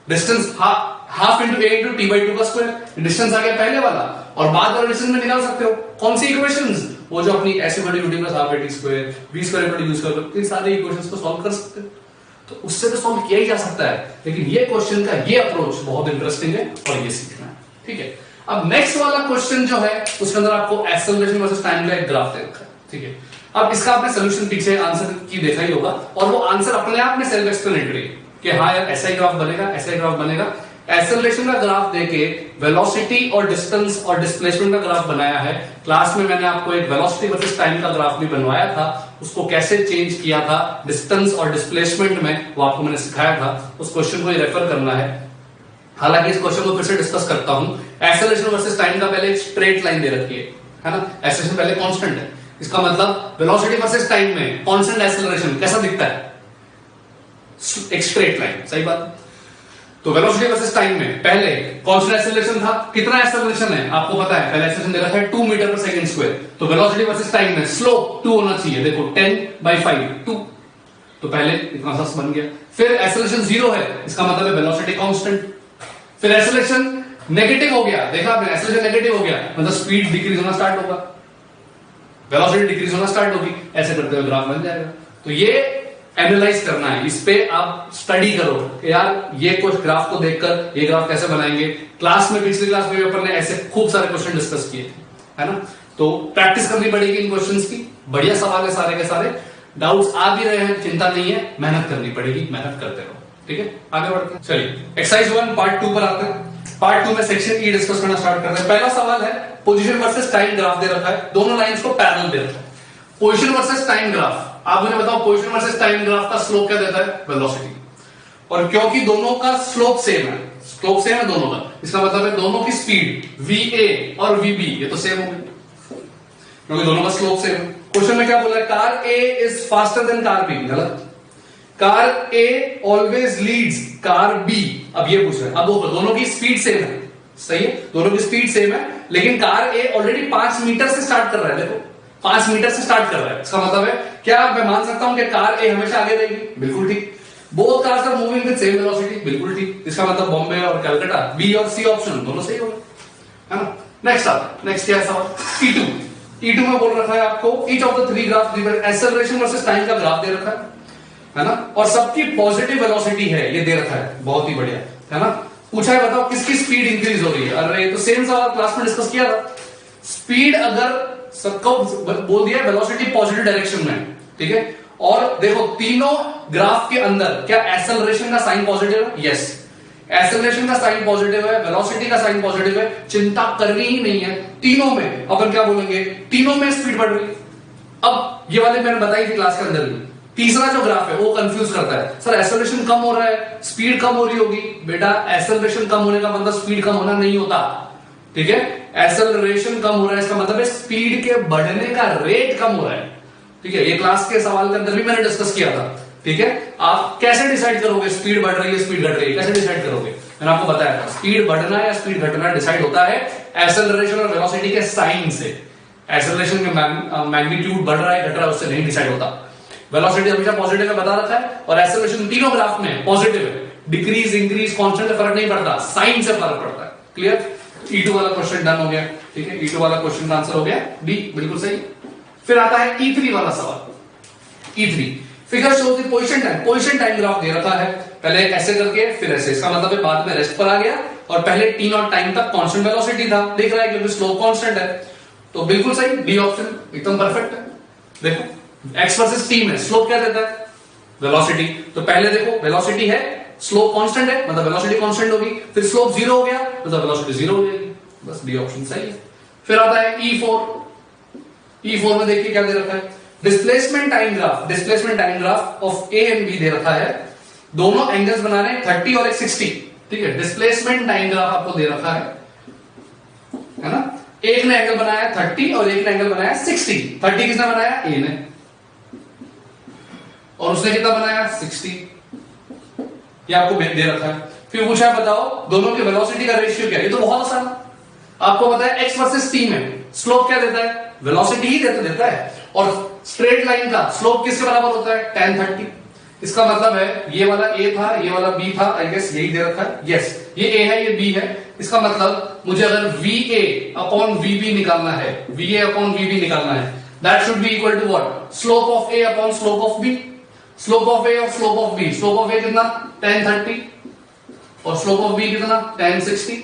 distance half into A into T by two का स्क्वायर, डिस्टेंस आ गया पहले वाला, और बाद वाला डिस्टेंस में निकाल सकते हो। कौन सी इक्वेशंस? वो जो अपनी ऐसे बड़ी u t plus half a t square, b square बड़ी यू स्क्वायर, इन सारे इक्वेशंस को सॉल्व कर सकते हो। तो उससे तो सॉल्व किया ही जा सकता है, लेकिन ये क्वेश्चन का ये अप्रोच बहुत इंटरेस्टिंग है और ये सीखना है, ठीक है। अब नेक्स्ट वाला क्वेश्चन जो है उसके अंदर आपको एक्सेलरेशन वर्सेस टाइम का एक ग्राफ दे रखा है, ठीक है। अब इसका आपने सोल्यूशन पीछे आंसर की देखा ही होगा, और वो आंसर अपने आप में सेल्फ एक्सप्लेनेटरी कि हाँ यार ऐसा ही ग्राफ बनेगा, ऐसा ही ग्राफ बनेगा। एक्सेलरेशन का ग्राफ देके वेलोसिटी और डिस्टेंस और डिस्प्लेसमेंट का ग्राफ बनाया है। क्लास में मैंने आपको एक वेलोसिटी वर्सेस टाइम का ग्राफ भी बनवाया था, उसको कैसे चेंज किया था डिस्टेंस और डिस्प्लेसमेंट में, वो आपको मैंने सिखाया था। उस क्वेश्चन को रेफर करना है। हालांकि इस क्वेश्चन को फिर से डिस्कस करता हूं। एक्सेलरेशन वर्सेस टाइम का पहले एक स्ट्रेट लाइन दे रखी है ना, एक्सेलरेशन पहले कांस्टेंट है, इसका मतलब वेलोसिटी वर्सेस टाइम में कांस्टेंट एक्सेलरेशन कैसा दिखता है? एक स्ट्रेट लाइन, सही बात। तो वेलोसिटी वर्सेस टाइम में पहले कांस्टेंट एक्सेलरेशन था, कितना एक्सेलरेशन है आपको पता है, पहले एक्सेलरेशन दे रखा है 2 मीटर पर सेकंड स्क्वायर, तो वेलोसिटी वर्सेस टाइम में स्लोप 2 होना चाहिए, देखो 10/5 2, तो पहले इतना सा बन गया। फिर एक्सेलरेशन 0 है, इसका मतलब है वेलोसिटी कांस्टेंट। फिर एक्सेलरेशन नेगेटिव हो गया, देखा आपने, एक्सेलरेशन नेगेटिव हो गया मतलब स्पीड डिक्रीज होना स्टार्ट होगा, वेलोसिटी डिक्रीज होना स्टार्ट होगी, ऐसे करते हुए ग्राफ बन जाएगा। तो ये एनालाइज करना है, इस पे आप स्टडी करो कि यार ये कुछ ग्राफ को देखकर ये ग्राफ कैसे बनाएंगे। क्लास में, पिछली क्लास में भी अपन ने ऐसे खूब सारे क्वेश्चन डिस्कस किए थे, है ना। तो प्रैक्टिस करनी पड़ेगी इन क्वेश्चंस की। बढ़िया सवाल है सारे के सारे, डाउट्स आ भी रहे हैं, चिंता नहीं है, मेहनत करनी पड़ेगी, मेहनत करते रहो, ठीक है। आगे बढ़ते हैं, चलिए एक्सरसाइज 1 पार्ट 2 पर आते हैं। पार्ट 2 में सेक्शन ई डिस्कस करना स्टार्ट करते हैं। पहला सवाल है पोजीशन वर्सेस टाइम ग्राफ दे रखा है, दोनों लाइंस को पैरेलल दे रखा है। पोजीशन वर्सेस टाइम ग्राफ, आप मुझे बताओ पोजीशन वर्सेस टाइम ग्राफ का स्लोप क्या देता है? वेलोसिटी। और क्योंकि दोनों का स्लोप सेम है, स्लोप सेम है दोनों का, इसका मतलब है दोनों की स्पीड VA और VB ये तो सेम हो गई, क्योंकि दोनों का स्लोप सेम है। क्वेश्चन में क्या बोला है? Car A is faster than car B, गलत। Car A always leads car B, अब ये पूछ रहा है। अब दोनों की स्पीड सेम है, सही है, दोनों की स्पीड सेम है, लेकिन कार A ऑलरेडी 5 मीटर से स्टार्ट कर रहा है, देखो 5 मीटर से स्टार्ट कर रहा है। इसका मतलब है क्या मैं मान सकता हूं कि कार A हमेशा आगे रहेगी? बिल्कुल ठीक। Both cars are moving with same velocity, बिल्कुल ठीक। इसका मतलब बॉम्बे और कलकत्ता, बी और सी ऑप्शन दोनों सही होगा, है ना। नेक्स्ट क्या सवाल? E2 में बोल रखा है आपको each of the 3 graph given acceleration versus time का ग्राफ दे रखा है ना, और सबकी पॉजिटिव वेलोसिटी है, ये दे रखा है, बहुत ही बढ़िया, है ना। पूछा है बताओ किसकी स्पीड इंक्रीज हो रही है? अरे तो सेम सवाल क्लास में डिस्कस किया था। स्पीड अगर सबको बोल दिया वेलोसिटी पॉजिटिव डायरेक्शन में, ठीक है, और देखो तीनों ग्राफ के अंदर क्या एक्सेलरेशन का साइन पॉजिटिव है? यस, एक्सेलरेशन का साइन पॉजिटिव है, वेलोसिटी का साइन पॉजिटिव है, चिंता करनी ही नहीं है। तीनों में अपन क्या बोलेंगे? तीनों में स्पीड बढ़ रही है। अब ये वाले मैंने बताई थी क्लास के अंदर भी। तीसरा जो ग्राफ है वो कंफ्यूज करता है, सर एक्सेलरेशन कम हो रहा है, स्पीड कम हो रही होगी। बेटा एक्सेलरेशन कम होने का मतलब स्पीड कम होना नहीं होता, ठीक है। एक्सेलरेशन कम हो रहा है इसका मतलब है स्पीड के बढ़ने का रेट कम हो रहा है, ठीक है। ये क्लास के सवाल के अंदर भी मैंने डिस्कस किया था, ठीक है। आप कैसे डिसाइड करोगे स्पीड बढ़ रही है स्पीड घट रही है, कैसे डिसाइड करोगे? मैंने आपको बताया था स्पीड बढ़ना या स्पीड घटना डिसाइड होता है एक्सेलरेशन और वेलोसिटी के साइन से। एक्सेलरेशन का मैग्नीट्यूड बढ़ रहा है घट रहा है उससे नहीं डिसाइड होता। वेलोसिटी हमेशा पॉजिटिव है बता रखा है, और एक्सेलरेशन तीनों ग्राफ में पॉजिटिव है, डिक्रीज इंक्रीज कांस्टेंट से फर्क नहीं पड़ता, साइन से फर्क पड़ता है। क्लियर? E2 वाला क्वेश्चन डन हो गया, ठीक है। E2 वाला क्वेश्चन का आंसर हो गया डी, बिल्कुल सही। फिर आता है E3 वाला सवाल। E3 figure shows the position time graph दे रखा है, पहले ऐसे करके फिर ऐसे, इसका मतलब है बाद में रेस्ट पर आ गया, और पहले t नॉट टाइम तक कांस्टेंट वेलोसिटी था, दिख रहा है क्योंकि स्लोप कांस्टेंट है, तो बिल्कुल सही, डी ऑप्शन एकदम परफेक्ट है। देखो x वर्सेस t में स्लोप क्या देता है? वेलोसिटी। तो पहले देखो वेलोसिटी है, स्लोप कांस्टेंट है मतलब वेलोसिटी कांस्टेंट होगी, फिर स्लोप 0 हो गया मतलब वेलोसिटी 0 हो जाएगी, बस डी ऑप्शन सही है। फिर आता है E4 में देखिए क्या दे रखा है? Displacement time graph of A and B दे रखा है, दोनों एंगल्स बना रहे हैं 30 और एक 60, ठीक है। डिस्प्लेसमेंट टाइम ग्राफ आपको दे रखा है ना। एक ने एंगल बनाया 30 और एक ने एंगल बनाया 60। 30 किसने बनाया? ए ने, और उसने कितना बनाया? 60। ये आपको दे रखा है। फिर पूछा है बताओ दोनों की वेलोसिटी का रेशियो क्या है। ये तो बहुत आसान है, आपको पता है x वर्सेस t में स्लोप क्या देता है, वेलोसिटी ही देता है, और स्ट्रेट लाइन का स्लोप किसके बराबर होता है, tan 30। इसका मतलब है ये वाला a था, ये वाला b था, आई गेस यही दे रखा है, यस ये a है ये b है। इसका मतलब मुझे अगर va अपॉन vb निकालना है, va अपॉन vb निकालना है, that should be equal to what, slope of a upon slope of b। Slope of a और slope of b, slope of a कितना tan 30 और स्लोप ऑफ b कितना tan 60।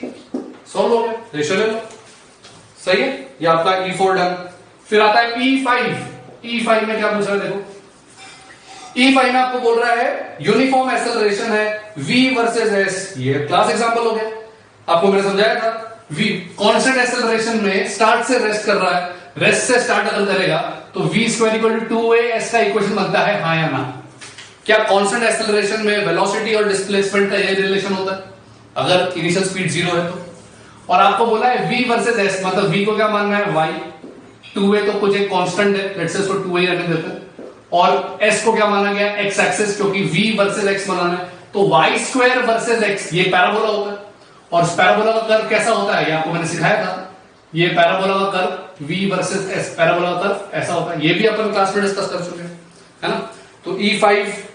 Solve हो गया, ratio ले लो, सही है। ये आपका E4 डन। फिर आता है E5 में क्या पूछ रहा है देखो, E5 में आपको बोल रहा है यूनिफॉर्म एक्सेलरेशन है v वर्सेस s। ये क्लास एग्जांपल हो गया, आपको मैंने समझाया था v कांस्टेंट एक्सेलरेशन में स्टार्ट से रेस्ट कर रहा है, रेस्ट से स्टार्ट अगर करेगा तो v square equal to 2as का इक्वेशन बनता है, हाँ या ना। क्या कांस्टेंट एक्सेलरेशन में वेलोसिटी और डिस्प्लेसमेंट का ये रिलेशन होता है अगर इनिशियल स्पीड 0 है तो। और आपको बोला है v वर्सेस s, मतलब v को क्या मानना है y, 2a तो कुछ एक कांस्टेंट है, लेट्स से इसको 2a रहने देते हैं, और s को क्या माना गया x एक्सिस, क्योंकि v वर्सेस x बनाना है तो y स्क्वायर वर्सेस x, ये पैराबोला होता है। और इस पैराबोला का कर्व कैसा होता है ये आपको मैंने सिखाया था, ये पैराबोला का curve v versus s, parabola का कर्व ऐसा होता है, ये भी अपन क्लास में डिस्कस कर चुके हैं, है ना। तो E5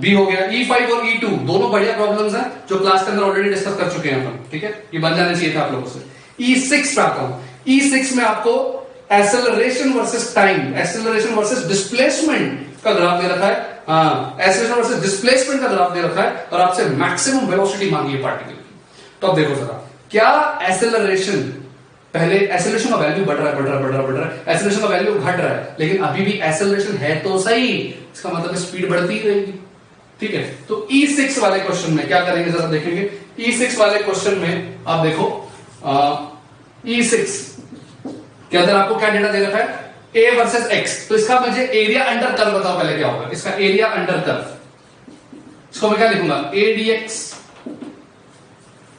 भी हो गया। E5 और E2 दोनों बढ़िया प्रॉब्लम्स हैं जो क्लास के अंदर ऑलरेडी डिस्कस कर चुके हैं अपन, ठीक है, ये बन जाने चाहिए था आप लोगों से। E6 पे आता हूं, E6 में आपको acceleration versus time, acceleration versus displacement का ग्राफ दे रखा है, एक्सेलरेशन वर्सेस डिस्प्लेसमेंट का ग्राफ दे रखा है, और आपसे मैक्सिमम वेलोसिटी मांगी है पार्टिकल की। तो अब देखो जरा, क्या एक्सेलरेशन, पहले एक्सेलरेशन का वैल्यू बढ़ रहा है, एक्सेलरेशन का वैल्यू घट रहा है, लेकिन अभी भी एक्सेलरेशन है तो सही, इसका मतलब स्पीड बढ़ती ही रहेगी, ठीक है। तो E6 वाले क्वेश्चन में क्या करेंगे जरा देखेंगे। E6 वाले क्वेश्चन में आप देखो, E6 के अंदर आपको क्या डेटा दे रखा है, A वर्सेस X, तो इसका मुझे एरिया अंडर कर्व बताओ पहले क्या होगा, इसका एरिया अंडर कर्व, इसको मैं क्या लिखूंगा, A dx,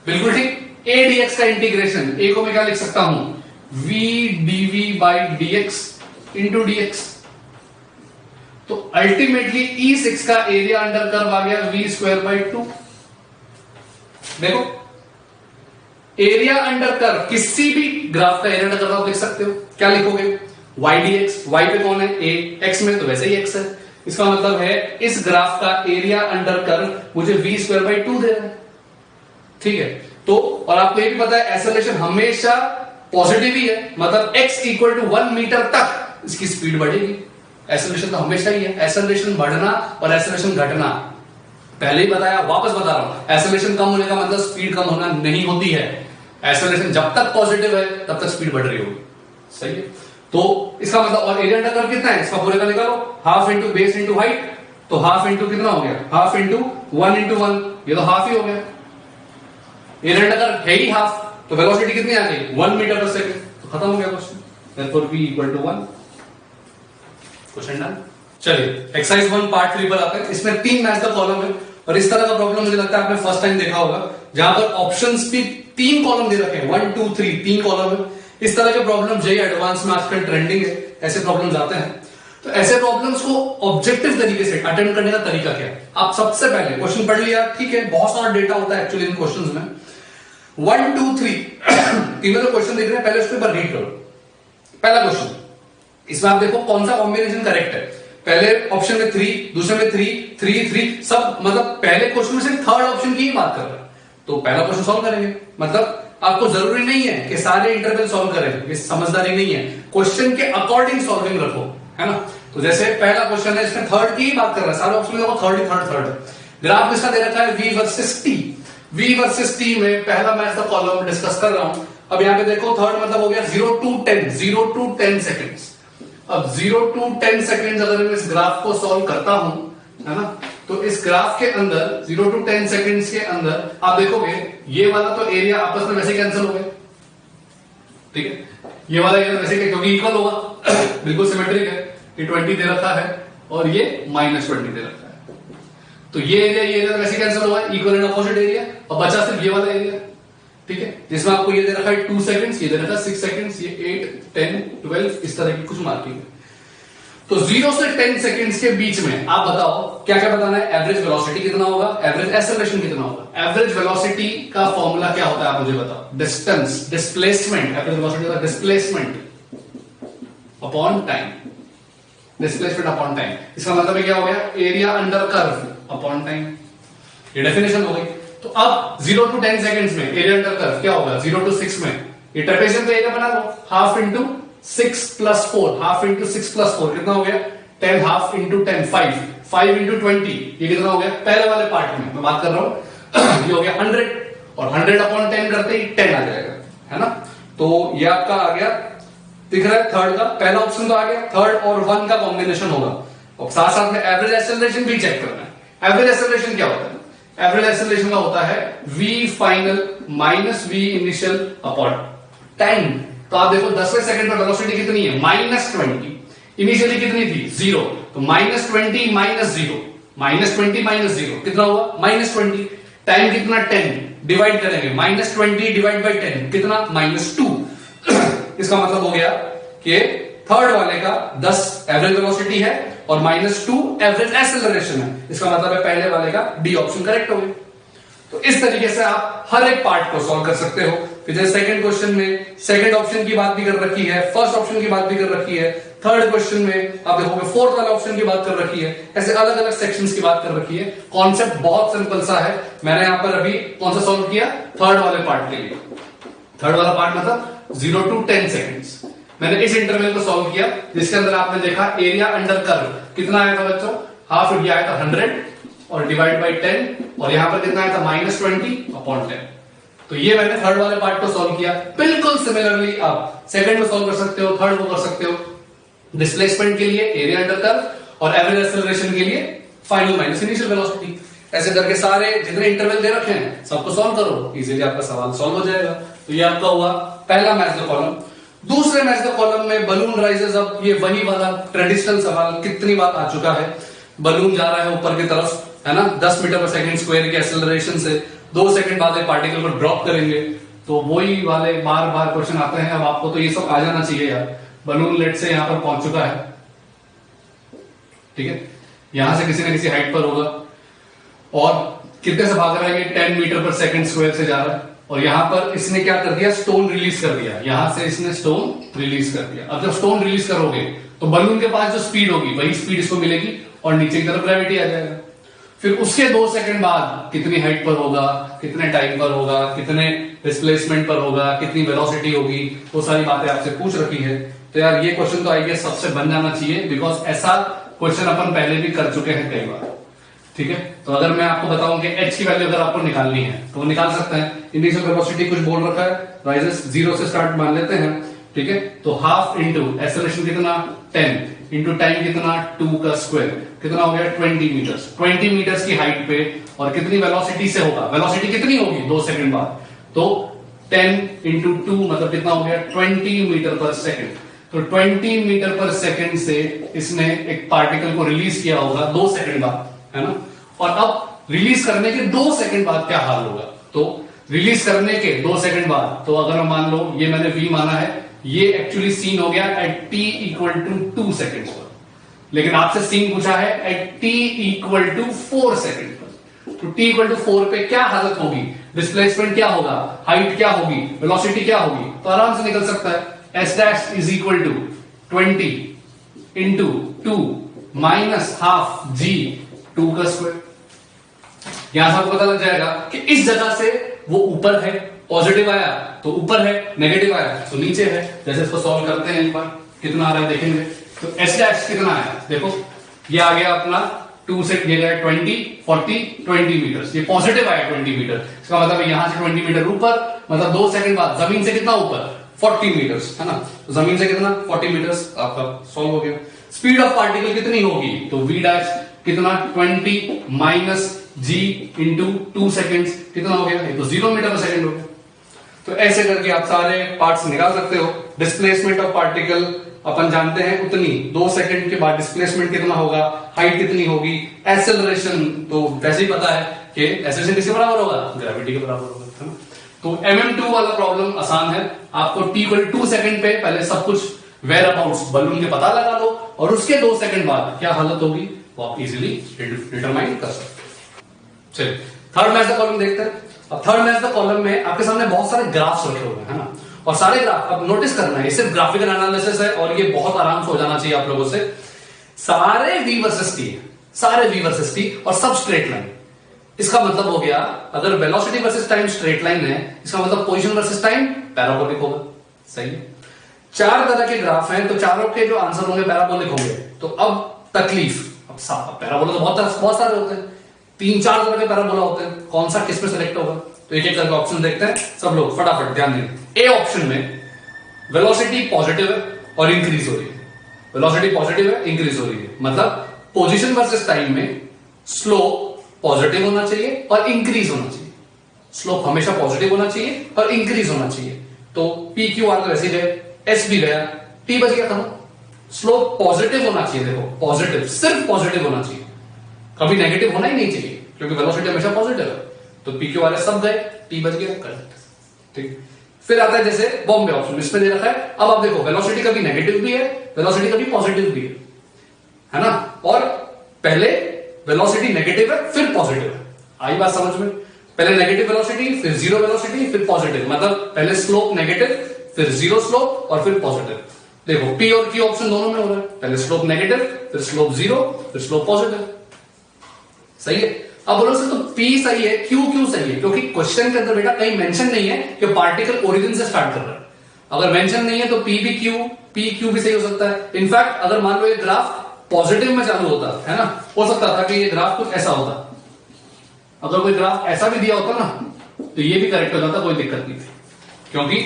बिल्कुल ठीक, A dx का इंटीग्रेशन, A को मैं क्या लिख सकता हूं, V dv by dx into dx। तो अल्टीमेटली E6 का एरिया अंडर कर्व आ गया v स्क्वायर बाई 2। देखो एरिया अंडर कर्व, किसी भी ग्राफ का एरिया अंडर कर्व आप लिख सकते हो, क्या लिखोगे, y dx, y पे कौन है a, x में तो वैसे ही x है, इसका मतलब है इस ग्राफ का एरिया अंडर कर्व मुझे v स्क्वायर बाई 2 दे रहा है, ठीक है। तो और आपको ये भी पता है एक्सेलरेशन हमेशा पॉजिटिव ही है, मतलब x इक्वल टू 1 मीटर तक इसकी स्पीड बढ़ेगी। एक्सेलरेशन तो हमेशा ही है, एक्सेलरेशन बढ़ना और एक्सेलरेशन घटना, पहले ही बताया, वापस बता रहा हूं, एक्सेलरेशन कम होने का मतलब स्पीड कम होना नहीं होती है, एक्सेलरेशन जब तक पॉजिटिव है तब तक स्पीड बढ़ रही होगी, सही है। तो इसका मतलब, और एरिया अंडर कर्व कितना है इसका पूरे का निकालो, half into base into height, तो हाफ इंटू कितना हो गया, हाफ इंटू 1 इंटू 1, ये तो हाफ ही हो गया, एरिया अंडर कर्व है ही हाफ, तो वेलोसिटी कितनी आ गई 1 मीटर पर सेकंड, तो खत्म हो गया question, therefore v equal to 1। Question done. चलिए एक्सरसाइज 1 पार्ट 3 पर आते हैं। इसमें 3 मैथ का कॉलम है, और इस तरह का प्रॉब्लम मुझे लगता है आपने फर्स्ट टाइम देखा होगा, जहां पर ऑप्शंस भी 3 कॉलम दे रखे हैं, 1 2 3 3 कॉलम है। इस तरह के प्रॉब्लम जेईई एडवांस में आजकल ट्रेंडिंग है, ऐसे प्रॉब्लम्स आते हैं। तो ऐसे प्रॉब्लम्स को ऑब्जेक्टिव तरीके से अटेम्प्ट करने का तरीका क्या है, आप सबसे पहले क्वेश्चन पढ़ लिया, ठीक है, बहुत सारा डेटा होता है एक्चुअली इन क्वेश्चंस में। 1 2 3 तीनों जो क्वेश्चन देख रहे हैं पहले उसके ऊपर रीड करो। पहला क्वेश्चन, इसमें आप देखो कौन सा कॉम्बिनेशन करेक्ट है, पहले ऑप्शन में 3, दूसरे में 3 3 3, सब मतलब पहले क्वेश्चन में से थर्ड ऑप्शन की ही बात कर रहे हैं, तो पहला क्वेश्चन सॉल्व करेंगे। मतलब आपको जरूरी नहीं है कि सारे इंटरवल सॉल्व करें, ये समझदारी नहीं है, क्वेश्चन के अकॉर्डिंग सॉल्विंग रखो, है ना। तो जैसे पहला क्वेश्चन है, इसमें थर्ड की ही बात कर रहा है, सारे ऑप्शन में थर्ड। ग्राफ इसका दे रखा है v versus t, v versus t में पहला मैं इसका कॉलम डिस्कस कर रहा हूं। अब यहां पे देखो थर्ड मतलब हो गया 0 to 10 सेकेंड्स। अब 0 to 10 सेकेंड्स अगर मैं इस ग्राफ को सॉल्व करता हूं, है ना, तो इस ग्राफ के अंदर 0 to 10 सेकेंड्स के अंदर आप देखोगे ये वाला तो एरिया आपस में वैसे कैंसिल हो गए, ठीक है, ये वाला एरिया वैसे क्योंकि इक्वल होगा बिल्कुल सिमेट्रिक है, ये 20 दे रखा है और ये -20 दे रखा है, तो ये एरिया वैसे कैंसिल होगा, इक्वल एंड अपोजिट एरिया, और बचा सिर्फ ये वाला एरिया, ठीक है, जिसमें आपको ये दे रखा है 2 सेकंड्स, ये दे रखा है 6 सेकंड्स, ये 8 10 12 इस तरह की कुछ मार्किंग है। तो 0 से 10 सेकेंड्स के बीच में आप बताओ क्या क्या बताना है। एवरेज वेलोसिटी कितना होगा, एवरेज एक्सेलरेशन कितना होगा। एवरेज वेलोसिटी का फॉर्मूला क्या होता है आप मुझे बताओ। डिस्टेंस, डिस्प्लेसमेंट, एवरेज वेलोसिटी का displacement upon time, displacement upon time. इसका मतलब क्या हो गया, area under curve upon time. ये डेफिनेशन हो गई। तो अब 0 to 10 सेकेंड्स में एरिया अंडर कर्व क्या होगा, 0 to 6 में ये ट्रेपेजियम का एरिया बना लो, हाफ इंटू 6 + 4, हाफ इंटू 6 + 4 कितना हो गया 10, हाफ इंटू 10 5, 5 इंटू 20 ये कितना हो गया। पहले वाले पार्ट में मैं बात कर रहा हूं ये हो गया 100 और 100 अपॉन 10 करते ही 10 आ जाएगा, है ना। तो ये आपका आ गया, दिख रहा है थर्ड का पहला ऑप्शन तो आ गया, थर्ड और 1 का कॉम्बिनेशन होगा। और साथ साथ में एवरेज एक्सेलरेशन भी चेक करना है। एवरेज एक्सेलरेशन क्या होता है, एवरेज एक्सेलरेशन का होता है v final minus v initial upon time. तो आप देखो 10वें सेकंड पर वेलोसिटी कितनी है -20, इनिशियली कितनी थी 0, तो -20 माइनस 0, -20 माइनस 0 कितना हुआ -20। टाइम कितना 10, डिवाइड करेंगे -20 डिवाइड बाई 10 कितना -2 इसका मतलब हो गया कि थर्ड वाले का 10 एवरेज वेलोसिटी है और -2 एवरेज एक्सेलरेशन है। इसका मतलब है पहले वाले का डी ऑप्शन करेक्ट हो गया। तो इस तरीके से आप हर एक पार्ट को सॉल्व कर सकते हो। फिर जैसे सेकंड क्वेश्चन में सेकंड ऑप्शन की बात भी कर रखी है, फर्स्ट ऑप्शन की बात भी कर रखी है, थर्ड क्वेश्चन में आप देखोगे फोर्थ वाले ऑप्शन की बात कर रखी है, ऐसे अलग अलग सेक्शंस की बात कर रखी है। कॉन्सेप्ट बहुत सिंपल सा है। मैंने यहां पर अभी कौन सा सॉल्व किया, थर्ड वाले पार्ट के लिए। थर्ड वाला पार्ट मतलब 0 to 10 सेकेंड्स मैंने इस इंटरवल को सॉल्व किया, जिसके अंदर आपने देखा एरिया अंडर कर्व कितना आया था बच्चों, हाफ इंडिया आया था 100 और डिवाइड बाई 10 और यहां पर कितना आया था -20 अपॉन 10। तो ये मैंने थर्ड वाले पार्ट को सॉल्व किया। बिल्कुल सिमिलरली आप सेकंड को सॉल्व कर सकते हो, थर्ड को कर सकते हो। डिस्प्लेसमेंट के लिए एरिया अंडर कर्व और एवरेज एक्सेलरेशन के लिए फाइनल माइनस इनिशियल वेलोसिटी। ऐसे करके सारे जितने इंटरवल दे रखे हैं सबको सॉल्व करो, इजीली आपका सवाल सॉल्व हो जाएगा। तो ये आपका हुआ पहला मैच द कॉलम। दूसरे मैच द कॉलम में बलून राइजेस अप, ये वही वाला ट्रेडिशनल सवाल कितनी बार आ चुका है। बलून जा रहा है ऊपर की तरफ, है ना, 10 मीटर पर सेकंड स्क्वायर के एक्सेलरेशन से 2 सेकंड बाद एक पार्टिकल को ड्रॉप करेंगे। तो वही वाले बार बार क्वेश्चन आते हैं। अब आपको तो ये सब आ जाना चाहिए यार। बलून लेट से यहां पर पहुंच चुका है, ठीक है, यहां से किसी न किसी हाइट पर होगा और कितने से भाग रहा है, ये 10 मीटर पर सेकंड स्क्वायर से जा रहा है। और यहां पर इसने क्या कर दिया, स्टोन रिलीज कर दिया, यहां से इसने स्टोन रिलीज कर दिया। अब जब स्टोन रिलीज करोगे तो बलून के पास जो स्पीड होगी वही स्पीड इसको मिलेगी और नीचे की तरफ ग्रेविटी आ जाएगा। फिर उसके 2 सेकंड बाद कितनी हाइट पर होगा, कितने टाइम पर होगा, कितने डिस्प्लेसमेंट पर होगा, कितनी वेलोसिटी होगी, वो सारी बातें आपसे पूछ रखी है। तो यार ये क्वेश्चन तो आई गेस सबसे बन जाना चाहिए, बिकॉज ऐसा क्वेश्चन अपन पहले भी कर चुके हैं कई बार, ठीक है। तो अगर मैं आपको बताऊं कि h की वैल्यू अगर आपको निकालनी है तो वो निकाल सकते हैं। इनिशियल वेलोसिटी कुछ बोल रखा है, राइजेस 0 से स्टार्ट मान लेते हैं, ठीक है। तो हाफ इंटू एक्सेलरेशन कितना 10 इंटू टाइम कितना 2 का स्क्वायर कितना हो गया 20 मीटर्स। 20 मीटर्स की हाइट पे और कितनी वेलोसिटी से होगा, वेलोसिटी कितनी होगी 2 सेकंड बाद, तो 10 इंटू 2 मतलब कितना हो गया 20 मीटर पर सेकंड। तो 20 मीटर पर सेकंड से इसने एक पार्टिकल को रिलीज किया होगा 2 सेकंड बाद, है ना। और अब रिलीज करने के 2 सेकंड बाद क्या हाल होगा, तो रिलीज करने के 2 सेकंड बाद, तो अगर मान लो ये मैंने v माना है, ये एक्चुअली सीन हो गया एट t = 2 सेकंड्स पर, लेकिन आपसे सीन पूछा है एट t = 4 सेकंड पर। तो t = 4 पे क्या हालत होगी, डिस्प्लेसमेंट क्या होगा, हाइट क्या होगी, वेलोसिटी क्या होगी, तो आराम से निकल सकता है। s' = 20 into 2 minus half g 2 का स्क्वायर। यहां से आपको पता लग जाएगा कि इस जगह से वो ऊपर है, पॉजिटिव आया तो ऊपर है, नेगेटिव आया तो नीचे है। जैसे इसको सॉल्व करते हैं एक बार, कितना आ रहा है देखेंगे। तो s' कितना आया, देखो ये आ गया अपना 2 से ये गया 20 40 20 मीटर, ये पॉजिटिव आया 20 मीटर। इसका मतलब यहां से 20 मीटर ऊपर, मतलब 2 सेकंड बाद जमीन से कितना ऊपर 40 मीटर्स, है ना। तो जमीन से कितना 40 मीटर्स आपका सॉल्व हो गया। स्पीड ऑफ पार्टिकल कितनी होगी, तो v' कितना 20 माइनस g इंटू 2 सेकेंड कितना हो गया, ये तो 0 मीटर पर सेकेंड हो गया। तो ऐसे करके आप सारे पार्ट्स निकाल सकते हो। डिस्प्लेसमेंट ऑफ पार्टिकल अपन जानते हैं उतनी, 2 सेकंड के बाद डिस्प्लेसमेंट कितना होगा, हाइट कितनी होगी, एक्सेलरेशन तो वैसे ही पता है कि एक्सेलरेशन किसके बराबर होगा, ग्रेविटी के बराबर होगा, है ना। तो MM2 वाला प्रॉब्लम आसान है। आपको t = 2 सेकंड पे पहले सब कुछ वेयर अबाउट्स बलून के पता लगा लो और उसके 2 सेकंड बाद क्या हालत होगी वो आप इजीली डिटरमाइन कर सकते हो। चलिए थर्ड मैच द कॉलम देखते हैं। अब थर्ड मैच द कॉलम में आपके सामने बहुत सारे ग्राफ्स रखे हुए हैं ना, और सारे ग्राफ अब नोटिस करना है, ये सिर्फ ग्राफिकल एनालिसिस है और ये बहुत आराम से हो जाना चाहिए आप लोगों से। सारे v वर्सेस t, सारे v वर्सेस t और सब स्ट्रेट लाइन। इसका मतलब हो गया अगर velocity versus time straight line है, इसका मतलब पोजीशन वर्सेस टाइम पैराबोलिक होगा। सही है। 4 तरह के ग्राफ हैं तो चारों के जो आंसर होंगे पैराबोलिक होंगे। तो अब तकलीफ, अब पैराबोला तो बहुत सारे होते हैं, 3-4 तरह के पैराबोला होते हैं, कौन सा किस पे सेलेक्ट होगा? तो एक एक करके ऑप्शन देखते हैं सब लोग फटाफट ध्यान दें। ए ऑप्शन में वेलोसिटी पॉजिटिव है और इंक्रीज हो रही है, वेलोसिटी पॉजिटिव है इंक्रीज हो रही है, मतलब पोजीशन वर्सेस टाइम में स्लोप पॉजिटिव होना चाहिए और इंक्रीज होना चाहिए। स्लोप हमेशा पॉजिटिव होना चाहिए और इंक्रीज होना चाहिए। तो पी क्यू आर तो वैसे गए, एस भी गया, टी बच गया खत्म। स्लोप पॉजिटिव होना चाहिए, देखो पॉजिटिव, सिर्फ पॉजिटिव होना चाहिए, कभी नेगेटिव होना ही नहीं चाहिए क्योंकि वेलोसिटी हमेशा पॉजिटिव है। तो पी क्यू आर एस सब गए, टी बच गया, करेक्ट। ठीक, फिर आता है जैसे बॉम्बे ऑप्शन, इसमें दे रखा है। अब आप देखो वेलोसिटी कभी नेगेटिव भी है, वेलोसिटी कभी पॉजिटिव भी है ना, और पहले वेलोसिटी नेगेटिव है फिर पॉजिटिव है। आई बात समझ में? पहले नेगेटिव वेलोसिटी फिर जीरो वेलोसिटी फिर पॉजिटिव, मतलब पहले स्लोप नेगेटिव फिर जीरो स्लोप और फिर पॉजिटिव। देखो पी और क्यू ऑप्शन दोनों में हो रहा है, पहले स्लोप नेगेटिव फिर स्लोप जीरो फिर स्लोप पॉजिटिव। सही है। अब बोलो सर तो पी सही है, क्यू सही है, क्योंकि क्वेश्चन के अंदर बेटा कहीं मेंशन नहीं है कि पार्टिकल ओरिजिन से स्टार्ट कर रहा है। अगर मेंशन नहीं है तो पी भी क्यू भी सही हो सकता है। इनफैक्ट अगर मान लो ये ग्राफ पॉजिटिव में चालू होता है ना, हो सकता था कि ये ग्राफ कुछ ऐसा होता, अगर कोई ग्राफ ऐसा भी दिया होता ना तो ये भी करेक्ट हो जाता, कोई दिक्कत नहीं थी, क्योंकि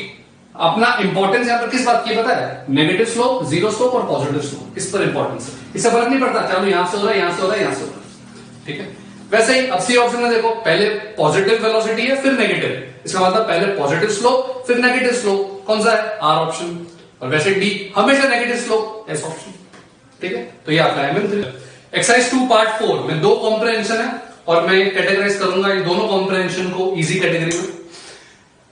अपना इंपॉर्टेंस यहां पर किस बात की पता है? नेगेटिव स्लोप, जीरो स्लोप और पॉजिटिव स्लोप, इस पर इंपॉर्टेंस है। इससे फर्क नहीं पड़ता चालू यहां से हो रहा है, यहां से हो रहा है, यहां से हो रहा है। ठीक है। वैसे ही अब सी ऑप्शन में देखो पहले पॉजिटिव वेलोसिटी है फिर नेगेटिव, इसका मतलब पहले पॉजिटिव स्लोप फिर नेगेटिव स्लोप, कौन सा है? R option. और वैसे डी हमेशा नेगेटिव स्लोप, एस ऑप्शन। ठीक है। तो ये आपका एमएम3। एक्सरसाइज 2 पार्ट 4 में 2 कॉम्प्रहेंशन है और मैं कैटेगराइज करूंगा ये दोनों कॉम्प्रहेंशन को इजी कैटेगरी में।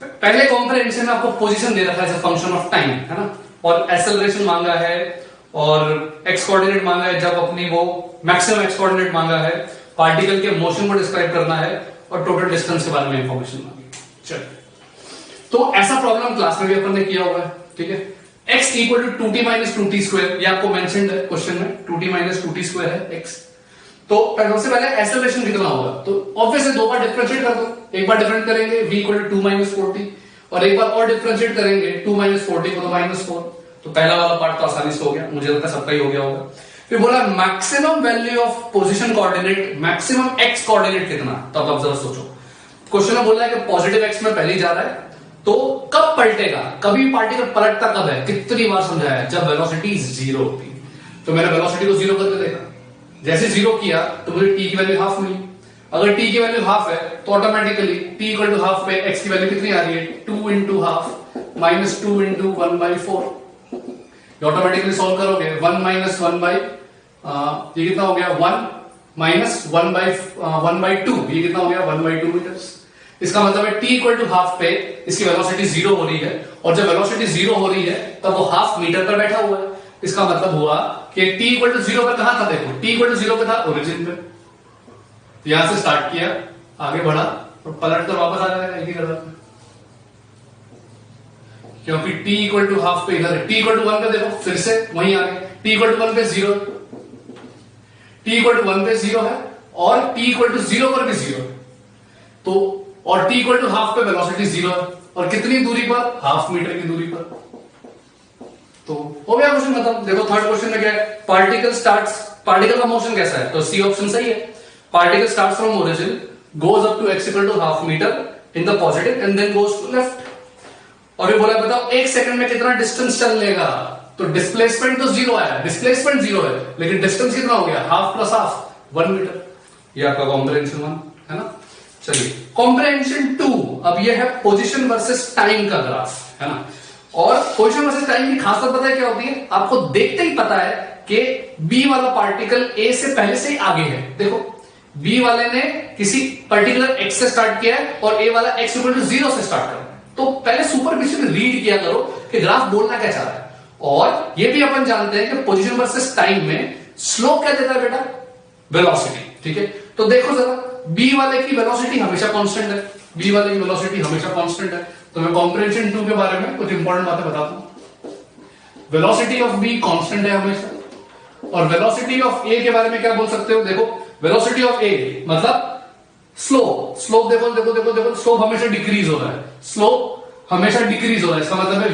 पहले कॉम्प्रहेंशन में आपको पोजीशन दे रखा है as a function of time, है ना, और एक्सेलरेशन मांगा है और एक्स कोऑर्डिनेट मांगा है, जब अपनी वो मैक्सिमम एक्स कोऑर्डिनेट मांगा है, पार्टिकल के मोशन को डिस्क्राइब करना है और टोटल डिस्टेंस के बारे में इंफॉर्मेशन मांगी। चलिए तो ऐसा प्रॉब्लम क्लास में भी अपन ने किया हुआ है। ठीक है। x equal to 2t minus 2t square, ये आपको मेंशन्ड है क्वेश्चन में, 2t माइनस 2t स्क्वायर है x। तो सबसे पहले एक्सेलरेशन कितना होगा? तो ऑब्वियसली 2 बार डिफरेंशिएट कर दो, एक बार डिफरेंट करेंगे v equal to 2 minus 4t और एक बार और डिफरेंशिएट करेंगे 2 माइनस 4t को तो -4। तो पहला वाला पार्ट तो आसानी से हो गया, मुझे लगता है सबका ही हो गया होगा। फिर बोला maximum value of position coordinate, maximum x coordinate कितना? तो अब जरा सोचो, क्वेश्चन में बोला है कि पॉजिटिव x में पहले जा रहा है, तो कब पलटेगा? कभी पार्टिकल पलटता कब है? कितनी बार समझाया? जब वेलोसिटी जीरो होती है। तो मैंने वेलोसिटी को जीरो करके देखा, जैसे जीरो किया तो मुझे t की वैल्यू हाफ मिली। अगर t की वैल्यू हाफ है तो automatically t equal to half पे x की वैल्यू कितनी आ रही है? 2 into half minus 2 into 1/4। Automatically solve करोगे 1 माइनस 1 बाई ये कितना हो गया? 1 माइनस 1/2, ये कितना हो गया? 1/2 मीटर्स। इसका मतलब है t इक्वल टू हाफ पे इसकी वेलोसिटी जीरो हो रही है, और जब वेलोसिटी जीरो हो रही है तब वो हाफ मीटर पर बैठा हुआ है। इसका मतलब हुआ कि t इक्वल टू जीरो पर कहां था? देखो t इक्वल टू जीरो पे था ओरिजिन पे, यहां से स्टार्ट किया, आगे बढ़ा और पलट कर वापस आ जाएगा एक ही करवा, क्योंकि t इक्वल टू हाफ पे इधर है। t इक्वल टू 1 पे देखो फिर से वहीं आ गए, t इक्वल टू 1 पे जीरो, t इक्वल टू 1 पे जीरो है और t इक्वल टू 0 पर भी जीरो है। तो और t इक्वल टू हाफ पे वेलोसिटी जीरो है, और कितनी दूरी पर? हाफ मीटर की दूरी पर। तो हो गया क्वेश्चन खत्म। देखो थर्ड क्वेश्चन में क्या है? पार्टिकल का मोशन कैसा है? तो सी ऑप्शन सही है। Particle starts from origin, goes up to x equal to half metre in the positive and then goes to left. और ये बोला बताओ 1 सेकंड में कितना डिस्टेंस चल लेगा? तो डिस्प्लेसमेंट तो जीरो आया, डिस्प्लेसमेंट जीरो है, लेकिन डिस्टेंस कितना हो गया? Half plus half 1 metre. ये आपका कॉम्प्रहेंशन 1 है ना। चलिए कॉम्प्रहेंशन 2, अब ये है पोजीशन वर्सेस टाइम का ग्राफ, है ना। और पोजीशन वर्सेस टाइम की खास बात पता है क्या होती है? आपको देखते ही पता है कि बी वाला पार्टिकल ए से पहले से ही आगे है। देखो बी वाले ने किसी पर्टिकुलर एक्स से स्टार्ट किया है और ए वाला एक्स इक्वल टू 0 से स्टार्ट कर रहा है। तो पहले सुपरफिशियल रीड किया करो कि ग्राफ बोलना क्या चाह रहा है, और ये भी अपन जानते हैं कि पोजीशन वर्सेस टाइम में स्लोप क्या देता है बेटा, वेलोसिटी। ठीक है, तो देखो जरा, बी वाले की वेलोसिटी हमेशा कांस्टेंट है, बी वाले की वेलोसिटी हमेशा कांस्टेंट है। तो मैं कॉम्प्रिहेंशन 2 के बारे में कुछ इंपॉर्टेंट बातें बताता हूं। वेलोसिटी ऑफ बी कांस्टेंट है हमेशा, और वेलोसिटी ऑफ ए के बारे में क्या बोल सकते हो, देखो वेलोसिटी ऑफ ए मतलब स्लोप, स्लोप देखो देखो देखो देखो, स्लोप हमेशा डिक्रीज हो रहा है, स्लोप हमेशा डिक्रीज हो रहा है। इसका मतलब है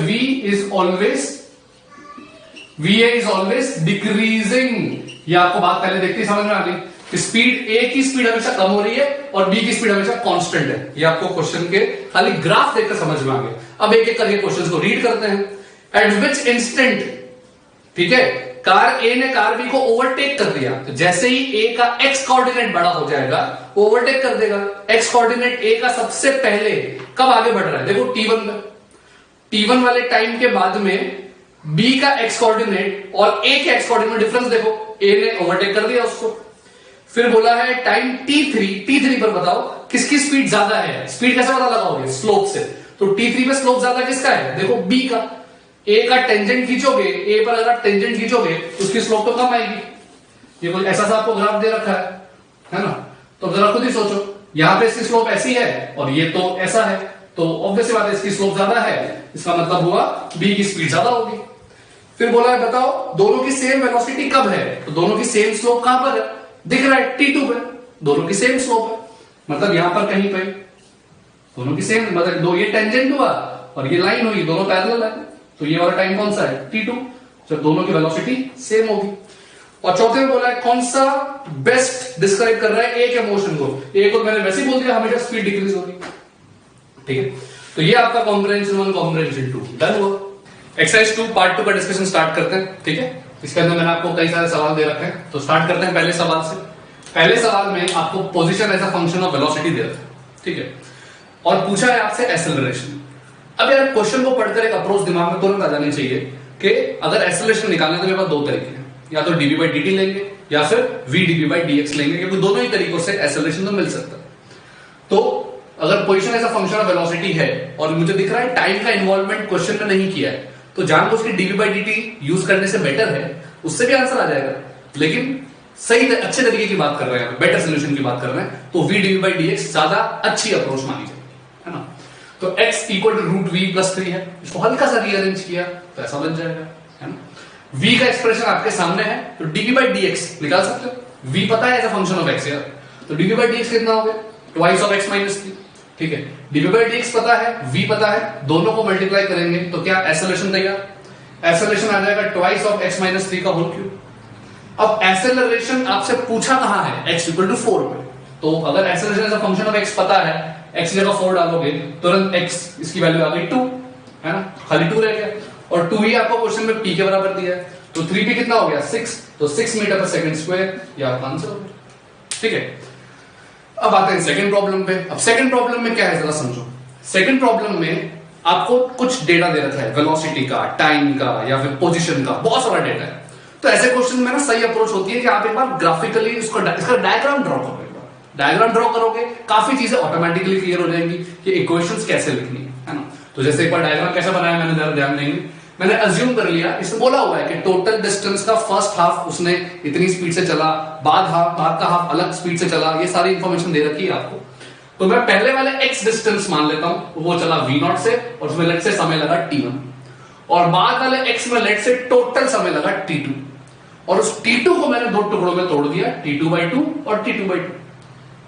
v इज ऑलवेज डिक्रीजिंग। ये आपको बात पहले देखते समझ में आ गई कि स्पीड ए की स्पीड हमेशा कम हो रही है और बी की स्पीड हमेशा कांस्टेंट है। ये आपको क्वेश्चन के खाली ग्राफ देखकर समझ में आ गया। अब एक एक करके क्वेश्चन को रीड करते हैं। एट विच इंस्टेंट, ठीक है, कार ए ने कार बी को ओवरटेक कर दिया, तो जैसे ही ए का एक्स कोऑर्डिनेट बड़ा हो जाएगा ओवरटेक कर देगा। एक्स कोऑर्डिनेट ए का सबसे पहले कब आगे बढ़ रहा है, देखो T1 में, T1 वाले टाइम के बाद में बी का एक्स कोऑर्डिनेट और ए के एक्स कोऑर्डिनेट डिफरेंस देखो, ए ने ओवरटेक कर दिया उसको। फिर बोला है टाइम T3 पर बताओ किसकी स्पीड ज्यादा है, स्पीड कैसे पता लगाओगे, स्लोप से। तो T3 में स्लोप ज्यादा किसका है, देखो बी का। ए का टेंजेंट खींचोगे, ए पर अगर आप टेंजेंट खींचोगे तो उसकी स्लोप तो कम आएगी। ये कोई ऐसा सा आपको ग्राफ दे रखा है ना, तो जरा खुद ही सोचो, यहां पे इसकी स्लोप ऐसी है और ये तो ऐसा है, तो ऑब्वियस बात है इसकी स्लोप ज्यादा है, इसका मतलब हुआ बी की स्पीड ज्यादा होगी। फिर बोला है बताओ दोनों की सेम वेलोसिटी कब है, तो दोनों की सेम स्लोप कहां पर है, दिख रहा है T2 पे, दोनों की सेम स्लोप है, मतलब यहां पर कहीं पे दोनों की सेम, मतलब दो ये टेंजेंट हुआ और ये लाइन हुई, दोनों पैरेलल है, तो ये वाला टाइम कौन सा है, T2, जब दोनों की वेलोसिटी सेम होगी। और चौथे में बोला है कौन सा बेस्ट डिस्क्राइब कर रहा है ए के मोशन को, ए को मैंने वैसे ही बोल दिया हमेशा स्पीड डिक्रीज होगी। ठीक है, तो ये आपका कॉम्प्रिहेंशन 1 कॉम्प्रिहेंशन 2 डन हुआ। एक्सरसाइज 2 पार्ट 2 का डिस्कशन स्टार्ट करते हैं। ठीक है, इसके अंदर मैंने आपको कई सारे सवाल दे रखे हैं, तो स्टार्ट करते हैं पहले सवाल से। पहले सवाल में आपको position as a function of velocity दे रखा है, ठीक है, और पूछा है आपसे एक्सेलरेशन। अब यार क्वेश्चन को पढ़कर एक अप्रोच दिमाग में तुरंत आ जानी चाहिए कि अगर एक्सेलरेशन निकालने तो मेरे पास दो तरीके हैं, या तो dv by dt लेंगे या फिर v dv by dx लेंगे, क्योंकि दोनों ही तरीकों से एक्सेलरेशन तो मिल सकता है। तो अगर position as a function of velocity है और मुझे दिख रहा है टाइम का इन्वॉल्वमेंट क्वेश्चन में नहीं किया है, तो जानबूझ के dv by dt यूज करने से बेटर है, उससे भी आंसर आ जाएगा, लेकिन सही अच्छे तरीके की बात कर रहे हैं, बेटर सोल्यूशन की बात कर रहे हैं, तो v dv by dx ज्यादा अच्छी अप्रोच मानी जाएगी, है ना। तो x equal to root v plus 3 है, इसको हल्का सा रीअरेंज किया तो ऐसा बन जाएगा, है ना। v का एक्सप्रेशन आपके सामने है, तो dv by dx निकाल सकते हो, v पता है as a function of x यार, तो dv by dx कितना हो गया, ट्वाइस ऑफ x माइनस 3। ठीक है, dv by dx पता है, v पता है, दोनों को मल्टीप्लाई करेंगे तो क्या एक्सेलरेशन तैयार, एक्सेलरेशन आ जाएगा ट्वाइस ऑफ x माइनस 3 का होल क्यूब। अब एक्सेलरेशन आपसे पूछा कहां है, x इक्वल टू 4 पे, तो अगर acceleration as a function of x पता है, x जगह 4 डालोगे तुरंत x इसकी वैल्यू आ गई 2, है ना, खाली 2 रह गया, और 2 ही आपको क्वेश्चन में p के बराबर दिया है, तो 3p कितना हो गया 6, तो 6 मीटर पर सेकंड स्क्वायर, ये आपका आंसर हो गया। ठीक है, अब आते हैं सेकंड प्रॉब्लम पे। अब सेकंड प्रॉब्लम में क्या है जरा समझो। सेकंड प्रॉब्लम में आपको कुछ डेटा दे रखा है, वेलोसिटी का, टाइम का या फिर पोजीशन का, बहुत सारा डेटा है। तो ऐसे क्वेश्चन में ना सही अप्रोच होती है कि आप एक बार ग्राफिकली इसका डायग्राम ड्रॉ करो, डायग्राम ड्रॉ करोगे काफी चीजें ऑटोमेटिकली क्लियर हो जाएंगी कि इक्वेशंस कैसे लिखनी है ना। तो जैसे एक बार डायग्राम कैसे बनाया मैंने जरा ध्यान देंगे, मैंने अज्यूम कर लिया, इसमें बोला हुआ है कि टोटल डिस्टेंस का फर्स्ट हाफ उसने इतनी स्पीड से चला, बाद का हाफ अलग स्पीड से चला, ये सारी इंफॉर्मेशन दे रखी है आपको। तो मैं पहले वाले x डिस्टेंस मान लेता हूं, वो चला v0 से और उसमें लेट से समय लगा t1, और बाद वाले x में लेट से टोटल समय लगा t2, और उस t2 को मैंने दो टुकड़ों में तोड़ दिया, t2/2 और t2/2,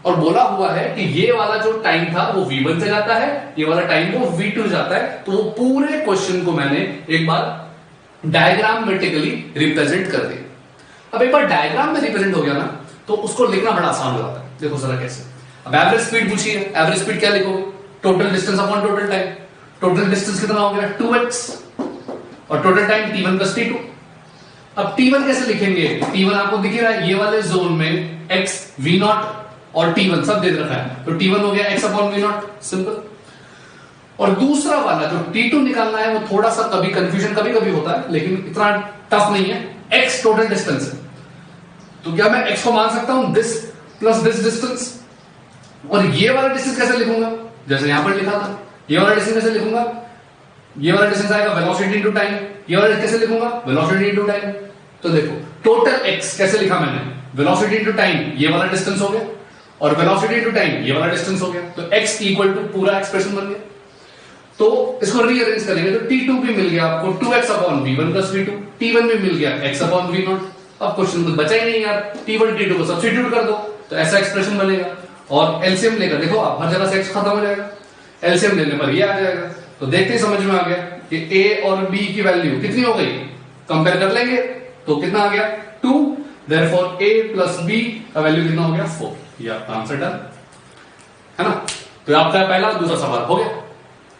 और बोला हुआ है कि ये वाला जो टाइम था वो v1 से जाता है, ये वाला टाइम वो v2 जाता है। तो वो पूरे क्वेश्चन को मैंने एक बार डायग्रामेटिकली रिप्रेजेंट कर दिया। अब एक बार डायग्राम में रिप्रेजेंट हो गया ना, तो उसको लिखना बड़ा आसान हो जाता है। देखो जरा कैसे। अब एवरेज स्पीड पूछी है, एवरेज स्पीड क्या लिखोगे, total distance upon total time. Total distance कितना हो गया 2x, और total time t1 plus t2। अब t1 कैसे लिखेंगे, t1 आपको दिख रहा है ये वाले जोन में x v0 और t1 सब दे रखा है, तो t1 हो गया x अपॉन v0, सिंपल। और दूसरा वाला जो t2 निकालना है वो थोड़ा सा कभी कंफ्यूजन कभी कभी होता है, लेकिन इतना टफ नहीं है। x टोटल डिस्टेंस है, तो क्या मैं x को मान सकता हूं दिस प्लस दिस डिस्टेंस, और ये वाला डिस्टेंस कैसे लिखूंगा, जैसे यहां पर लिखा था, ये वाला डिस्टेंस कैसे लिखूंगा ये वाला डिस्टेंस आएगा वेलोसिटी इनटू टाइम। ये वाला कैसे लिखूंगा? Velocity into time. तो देखो टोटल एक्स कैसे लिखा मैंने? वेलोसिटी इनटू टाइम, ये वाला डिस्टेंस हो गया, और वेलोसिटी इनटू टाइम ये वाला डिस्टेंस हो गया। तो एक्स इक्वल टू पूरा एक्सप्रेशन बन गया। तो इसको रीअरेंज करेंगे तो T2 भी मिल गया आपको 2x upon v1 plus v2, T1 भी मिल गया x अपॉन v0। अब क्वेश्चन तो बचा ही नहीं यार, T1 T2 को सब्स्टिट्यूट कर दो तो ऐसा एक्सप्रेशन बनेगा। और एलसीएम लेकर देखो आप, हर जगह से x खत्म हो जाएगा, एलसीएम लेने पर ये आ जाएगा। तो देखते ही समझ में आ गया कि a और b की वैल्यू कितनी हो गई, कंपेयर कर लेंगे तो कितना आ गया 2, देयरफॉर a प्लस b का वैल्यू कितना हो गया 4। ये आपका आंसर डन है ना। तो आपका पहला दूसरा सवाल हो गया।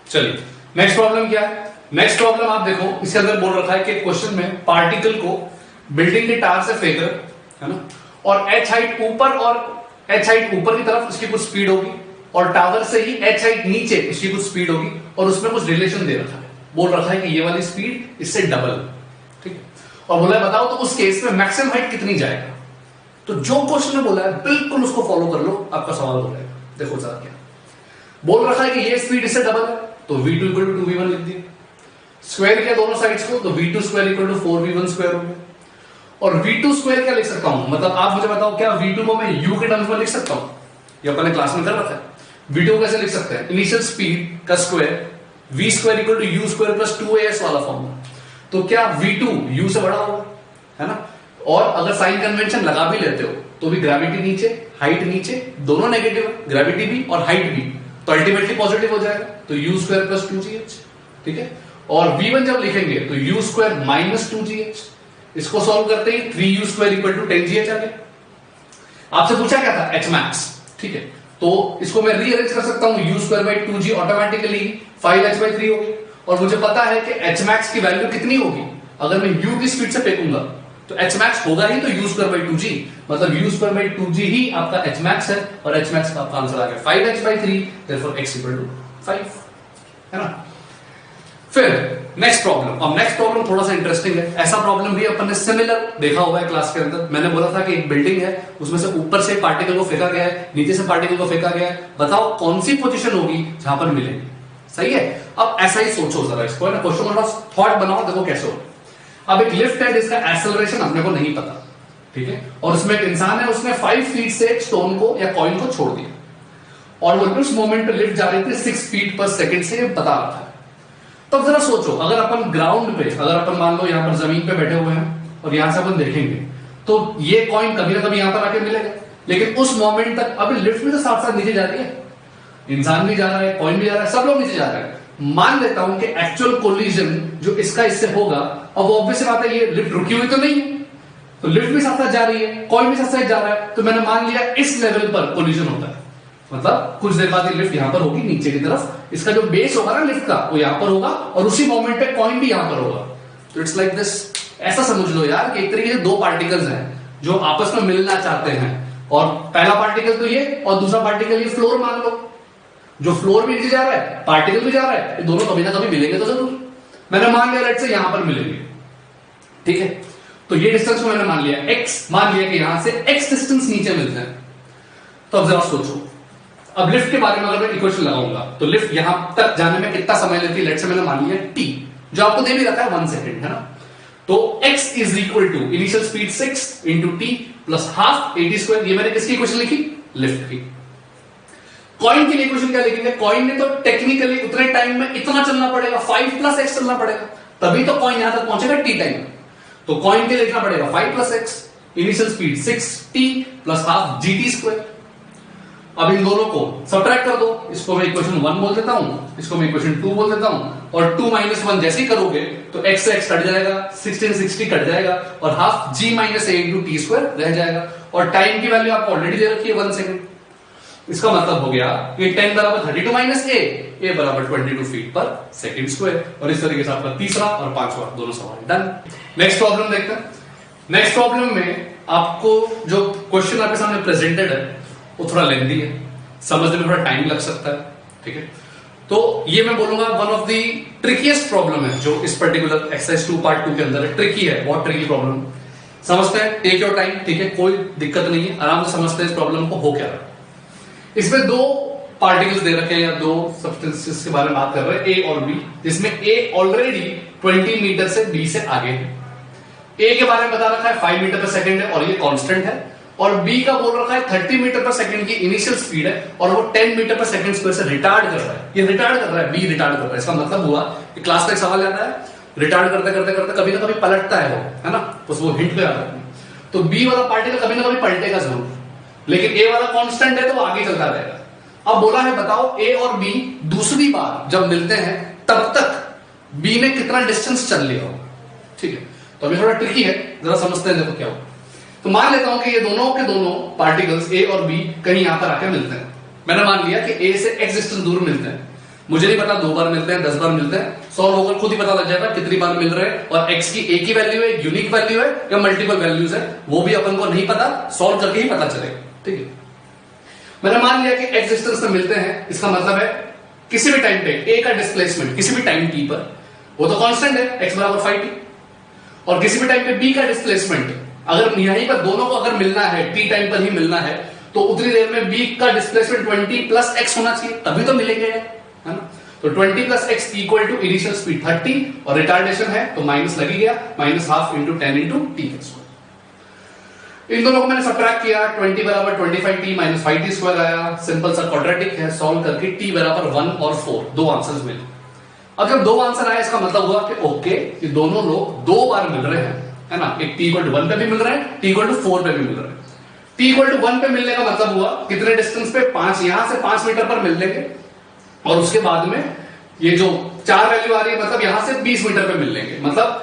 चलिए नेक्स्ट प्रॉब्लम क्या है? नेक्स्ट प्रॉब्लम आप देखो, इसके अंदर बोल रखा है कि क्वेश्चन में पार्टिकल को बिल्डिंग के टार से फेंकर, है ना, और h हाइट ऊपर और h हाइट ऊपर की तरफ इसकी कुछ स्पीड होगी, और टावर से ही h हाइट नीचे इसकी कुछ स्पीड होगी, और उसमें कुछ रिलेशन दे रखा है, बोल रखा है कि ये वाली स्पीड इससे डबल, ठीक है। और बोला है बताओ तो उस केस में मैक्सिमम हाइट कितनी जाएगा। तो जो क्वेश्चन में बोला है बिल्कुल उसको फॉलो कर लो, आपका सवाल हो जाएगा। देखो जरा क्या बोल रखा है कि ये स्पीड इससे डबल है, तो v2 इक्वल टू 2v1 लिख दिया। स्क्वायर किया दोनों साइड्स को, तो v2 square equal to 4v1 square हो गया। और v2 स्क्वायर क्या लिख सकता हूं, मतलब आप मुझे बताओ क्या v2 को मैं u के टर्म्स में लिख सकता हूं? ये अपने क्लास में कर रखा है। v2 को कैसे लिख सकते हैं? इनिशियल स्पीड का square v square equal to u square plus 2as वाला फॉर्मूला। तो क्या v2 u से बड़ा होगा, है ना। और अगर साइन कन्वेंशन लगा भी लेते हो तो भी ग्रेविटी नीचे हाइट नीचे दोनों नेगेटिव है, ग्रेविटी भी और हाइट भी, तो अल्टीमेटली पॉजिटिव हो जाएगा। तो u स्क्वायर प्लस 2gh, ठीक है। और v1 जब लिखेंगे तो u स्क्वायर माइनस 2gh, इसको सॉल्व करते ही 3u square equal to 10gh आ गया। आपसे पूछा क्या था? h max, ठीक है। तो इसको मैं रीअरेंज कर सकता हूं, u square by 2g automatically 5h by 3 होगी। और मुझे पता है कि h max की वैल्यू कितनी होगी अगर मैं u की स्पीड से फेंकूंगा, तो h max होगा ही तो u स्क्वायर बाई 2g, मतलब u स्क्वायर बाई 2g ही आपका h max है, और h max का आपका आंसर आ गया 5h by 3, therefore x equal to 5, है ना। फिर नेक्स्ट प्रॉब्लम। अब नेक्स्ट प्रॉब्लम थोड़ा सा इंटरेस्टिंग है। ऐसा प्रॉब्लम भी अपन ने सिमिलर देखा हुआ है क्लास के अंदर। मैंने बोला था कि एक बिल्डिंग है, उसमें से ऊपर से पार्टिकल को फेंका गया है, नीचे से पार्टिकल को फेंका गया है, बताओ कौन सी पोजीशन होगी जहां पर मिलेगी। सही है। अब ऐसा ही सोचो जरा इसको, है ना, क्वेश्चन का थॉट बनाओ, देखो कैसे हो। अब एक लिफ्ट है जिसका एक्सेलरेशन अपने को नहीं पता, ठीक है, और उसमें एक इंसान है, उसने 5 फीट से एक स्टोन को या कॉइन को छोड़ दिया, और वो उस मोमेंट पे लिफ्ट जा रही थी 6 फीट पर सेकंड से, ये बता रहा था। तब जरा सोचो, अगर अपन ग्राउंड पे, अगर अपन मान लो यहां पर जमीन पे बैठे हुए हैं और यहां से अपन देखेंगे तो ये कॉइन कभी ना कभी यहां पर आके मिलेगा, लेकिन उस मोमेंट तक अभी लिफ्ट में तो साथ साथ नीचे जा रही है, इंसान भी जा रहा है, कॉइन भी जा रहा है, सब लोग नीचे जा रहे हैं। मान लेता हूं कि एक्चुअल कोलिजन जो इसका इससे होगा, अब ऑब्वियस बात है ये लिफ्ट रुकी हुई तो नहीं है, तो लिफ्ट भी साथ साथ जा रही है, कॉइन भी साथ साथ जा रहा है, तो मैंने मान लिया इस लेवल पर कोलिजन होता है, मतलब कुछ देर बाद ये लिफ्ट यहां पर होगी नीचे की तरफ, इसका जो बेस होगा ना लिफ्ट का वो यहां पर होगा, और उसी मोमेंट पे कॉइन भी यहां पर होगा। तो इट्स लाइक दिस। ऐसा समझ लो यार कि एक तरीके से दो पार्टिकल्स हैं जो आपस में मिलना चाहते हैं, और पहला पार्टिकल तो ये और दूसरा पार्टिकल ये फ्लोर मान लो, जो फ्लोर भी नीचे जा रहा है पार्टिकल भी जा रहा है, ये दोनों कभी ना कभी मिलेंगे तो जरूर। मैंने मान लिया लेट्स से यहां पर मिलेंगे, ठीक है। तो ये डिस्टेंस को मैंने मान लिया x, मान लिया कि यहां से x डिस्टेंस नीचे मिलता है। तो अब जरा सोचो, अब लिफ्ट के बारे में अगर मैं इक्वेशन लगाऊंगा तो लिफ्ट यहां तक जाने में कितना समय लेती है, लेट्स से मैंने मान लिया t, जो आपको दे भी रखा है 1 सेकंड, है ना। तो x is equal to initial speed 6 into t plus half at square. ये मैंने किसकी इक्वेशन लिखी? लिफ्ट की। कॉइन के लिए इक्वेशन क्या लिखेंगे? कॉइन ने तो टेक्निकली उतने टाइम में इतना चलना पड़ेगा, 5 प्लस x चलना पड़ेगा, तभी तो कॉइन यहां तक पहुंचेगा t टाइम। तो कॉइन के लिए लिखना पड़ेगा 5 plus x, initial speed 6t plus half gt square. अब इन दोनों को सब्ट्रैक्ट कर दो, इसको मैं इक्वेशन 1 बोल देता हूं, इसको मैं इक्वेशन 2 बोल देता हूं, और 2 माइनस 1 जैसे ही करोगे तो x से x कट जाएगा, 16 60 कट जाएगा, और half g minus a into T square रह जाएगा, और टाइम की वैल्यू आपको ऑलरेडी दे रखी है 1 सेकंड। इसका मतलब हो गया कि 10 बराबर 32 माइनस a बराबर 22 फीट पर सेकंड स्क्वायर। और इस तरीके से आपका तीसरा और पांचवा दोनों सवाल डन। नेक्स्ट प्रॉब्लम देखते हैं। नेक्स्ट प्रॉब्लम में आपको जो क्वेश्चन आपके सामने प्रेजेंटेड है वो थोड़ा लेंथी है, समझने में थोड़ा टाइम लग सकता है, ठीक है। तो ये मैं बोलूंगा वन ऑफ द ट्रिकीएस्ट प्रॉब्लम है जो इस पर्टिकुलर एक्सरसाइज 2 पार्ट 2 के अंदर है। ट्रिकी है, बहुत ट्रिकी प्रॉब्लम। समझते हैं, टेक योर टाइम, ठीक है, कोई दिक्कत नहीं है, आराम से समझते हैं इस प्रॉब्लम को हो क्या रहा है। इसमें दो पार्टिकल्स दे रखे हैं या दो सब्सटेंसेस के बारे में बात कर रहे हैं, ए और बी, जिसमें ए ऑलरेडी 20 मीटर से बी से आगे है। ए के बारे में बता रखा है 5 मीटर पर सेकेंड है और ये कांस्टेंट है, और बी का बोल रखा है 30 मीटर पर सेकंड की इनिशियल स्पीड है और वो 10 मीटर पर सेकंड स्क्वायर से रिटार्ड कर रहा है। ये रिटार्ड कर रहा है, बी रिटार्ड कर रहा है। इसका मतलब हुआ कि क्लास का एक सवाल आता है, रिटार्ड करते करते करते कभी ना कभी पलटता है वो, है ना, बस वो हिंट पे आता है। तो बी वाला पार्टिकल कभी ना कभी पलटेगा जरूर, लेकिन ए वाला कांस्टेंट है तो वो आगे चलता रहेगा। अब बोला है बताओ ए और बी दूसरी बार जब मिलते हैं तब तक बी ने कितना डिस्टेंस चल लिया हो। ठीक है, तो अभी थोड़ा ट्रिकी है, जरा समझते हैं देखो क्या हो। तो मान लेता हूं कि ये दोनों के दोनों पार्टिकल्स ए और बी कहीं यहां पर आकर मिलते हैं। मैंने मान लिया कि ए से एक्स डिस्टेंस दूर मिलते हैं, मुझे नहीं पता 2 बार मिलते हैं 10 बार मिलते हैं, सॉल्व होकर खुद ही पता लग जाएगा कितनी बार मिल रहे हैं और एक्स की एक ही वैल्यू है, यूनिक वैल्यू है या मल्टीपल वैल्यूज है, वो भी अपन को नहीं पता, सॉल्व करके ही पता चलेगा। ठीक है, मैंने मान लिया कि एक्स डिस्टेंस में मिलते हैं, इसका मतलब है किसी भी टाइम पे ए का डिस्प्लेसमेंट किसी भी टाइम टी पर वो तो कांस्टेंट है x बराबर 5t, और किसी भी टाइम पे b का डिस्प्लेसमेंट अगर यहीं पर दोनों को अगर मिलना है t टाइम पर ही मिलना है तो उतनी देर में b का डिस्प्लेसमेंट 20 प्लस x होना चाहिए, तभी तो मिलेंगे, है ना। तो 20 plus x equal to initial speed 30 और रिटार्डेशन है तो माइनस लगी गया, minus half into 10 into T. इन दोनों को मैंने सब्ट्रैक्ट किया, 20 बराबर 25t माइनस 5t स्क्वायर आया, सिंपल सा क्वाड्रेटिक है, सॉल्व करके t बराबर 1 और 4 दो आंसर्स मिले। अब जब दो आंसर आए इसका मतलब हुआ कि ओके ये दोनों लोग 2 बार मिल रहे हैं, है ना, एक t इक्वल टू 1 पे भी मिल रहे हैं, t इक्वल टू 4 पे भी मिल रहे हैं। t इक्वल टू 1 पे मिलने का मतलब हुआ कितने डिस्टेंस पे, 5, यहां से 5 मीटर पर मिल लेंगे और उसके बाद में ये जो 4 वैल्यू आ रही है मतलब यहां से 20 मीटर पे मिल लेंगे। मतलब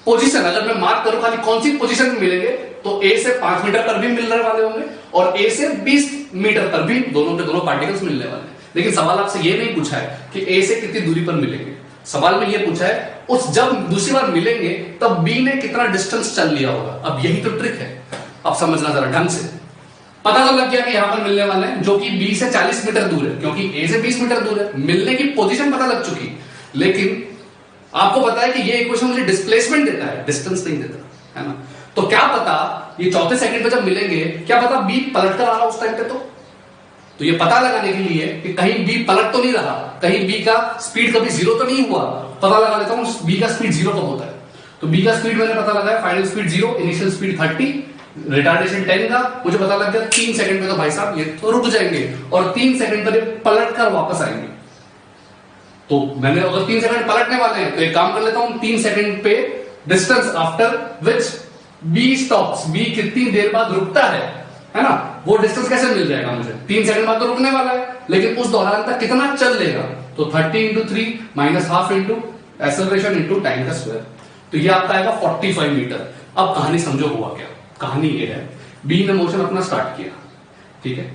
पोजीशन अगर मैं मार्क करूं खाली कौन सी पोजीशन में मिलेंगे तो ए से 5 मीटर पर भी मिलने वाले होंगे और ए से 20 मीटर पर भी दोनों के दोनों पार्टिकल्स मिलने वाले हैं। लेकिन सवाल आपसे ये नहीं पूछा है कि ए से कितनी दूरी पर मिलेंगे, सवाल में ये पूछा है उस जब दूसरी बार मिलेंगे तब बी ने कितना डिस्टेंस चल लिया होगा। अब यही तो ट्रिक है, अब समझना जरा ढंग से। पता तो लग गया कि यहां पर मिलने वाले हैं जो कि बी से 40 मीटर दूर है, क्योंकि ए से 20 मीटर दूर है, मिलने की पोजीशन पता लग चुकी। लेकिन आपको पता है कि ये इक्वेशन मुझे डिस्प्लेसमेंट देता है, डिस्टेंस नहीं देता, है ना। तो क्या पता ये चौथे सेकंड पे जब मिलेंगे क्या पता बी पलट कर आ रहा उस टाइम पे, तो ये पता लगाने के लिए कि कहीं बी पलट तो नहीं रहा, कहीं बी का स्पीड कभी 0 तो नहीं हुआ, पता लगा लेता हूं बी का स्पीड 0 कब होता है। तो बी का स्पीड मैंने पता लगाया, final speed 0, initial speed 30, retardation 10 का, मुझे पता लग गया 3 सेकंड में तो भाई साहब ये तो रुक जाएंगे और 3 सेकंड पर ये पलट कर वापस आएंगे। तो मैंने अगर 3 सेकंड पलटने वाले हैं तो एक काम कर लेता हूं, 3 सेकंड पे distance after which B stops, B कितनी देर बाद रुकता है ना, वो डिस्टेंस कैसे मिल जाएगा मुझे। 3 सेकंड बाद तो रुकने वाला है, लेकिन उस दौरान तक कितना चल लेगा, तो 30 into 3 minus half into acceleration into time का स्क्वायर, तो ये आपका आएगा 45 मीटर। अब कहानी समझो हुआ क्या, कहानी ये है बी ने मोशन अपना स्टार्ट किया, ठीक है,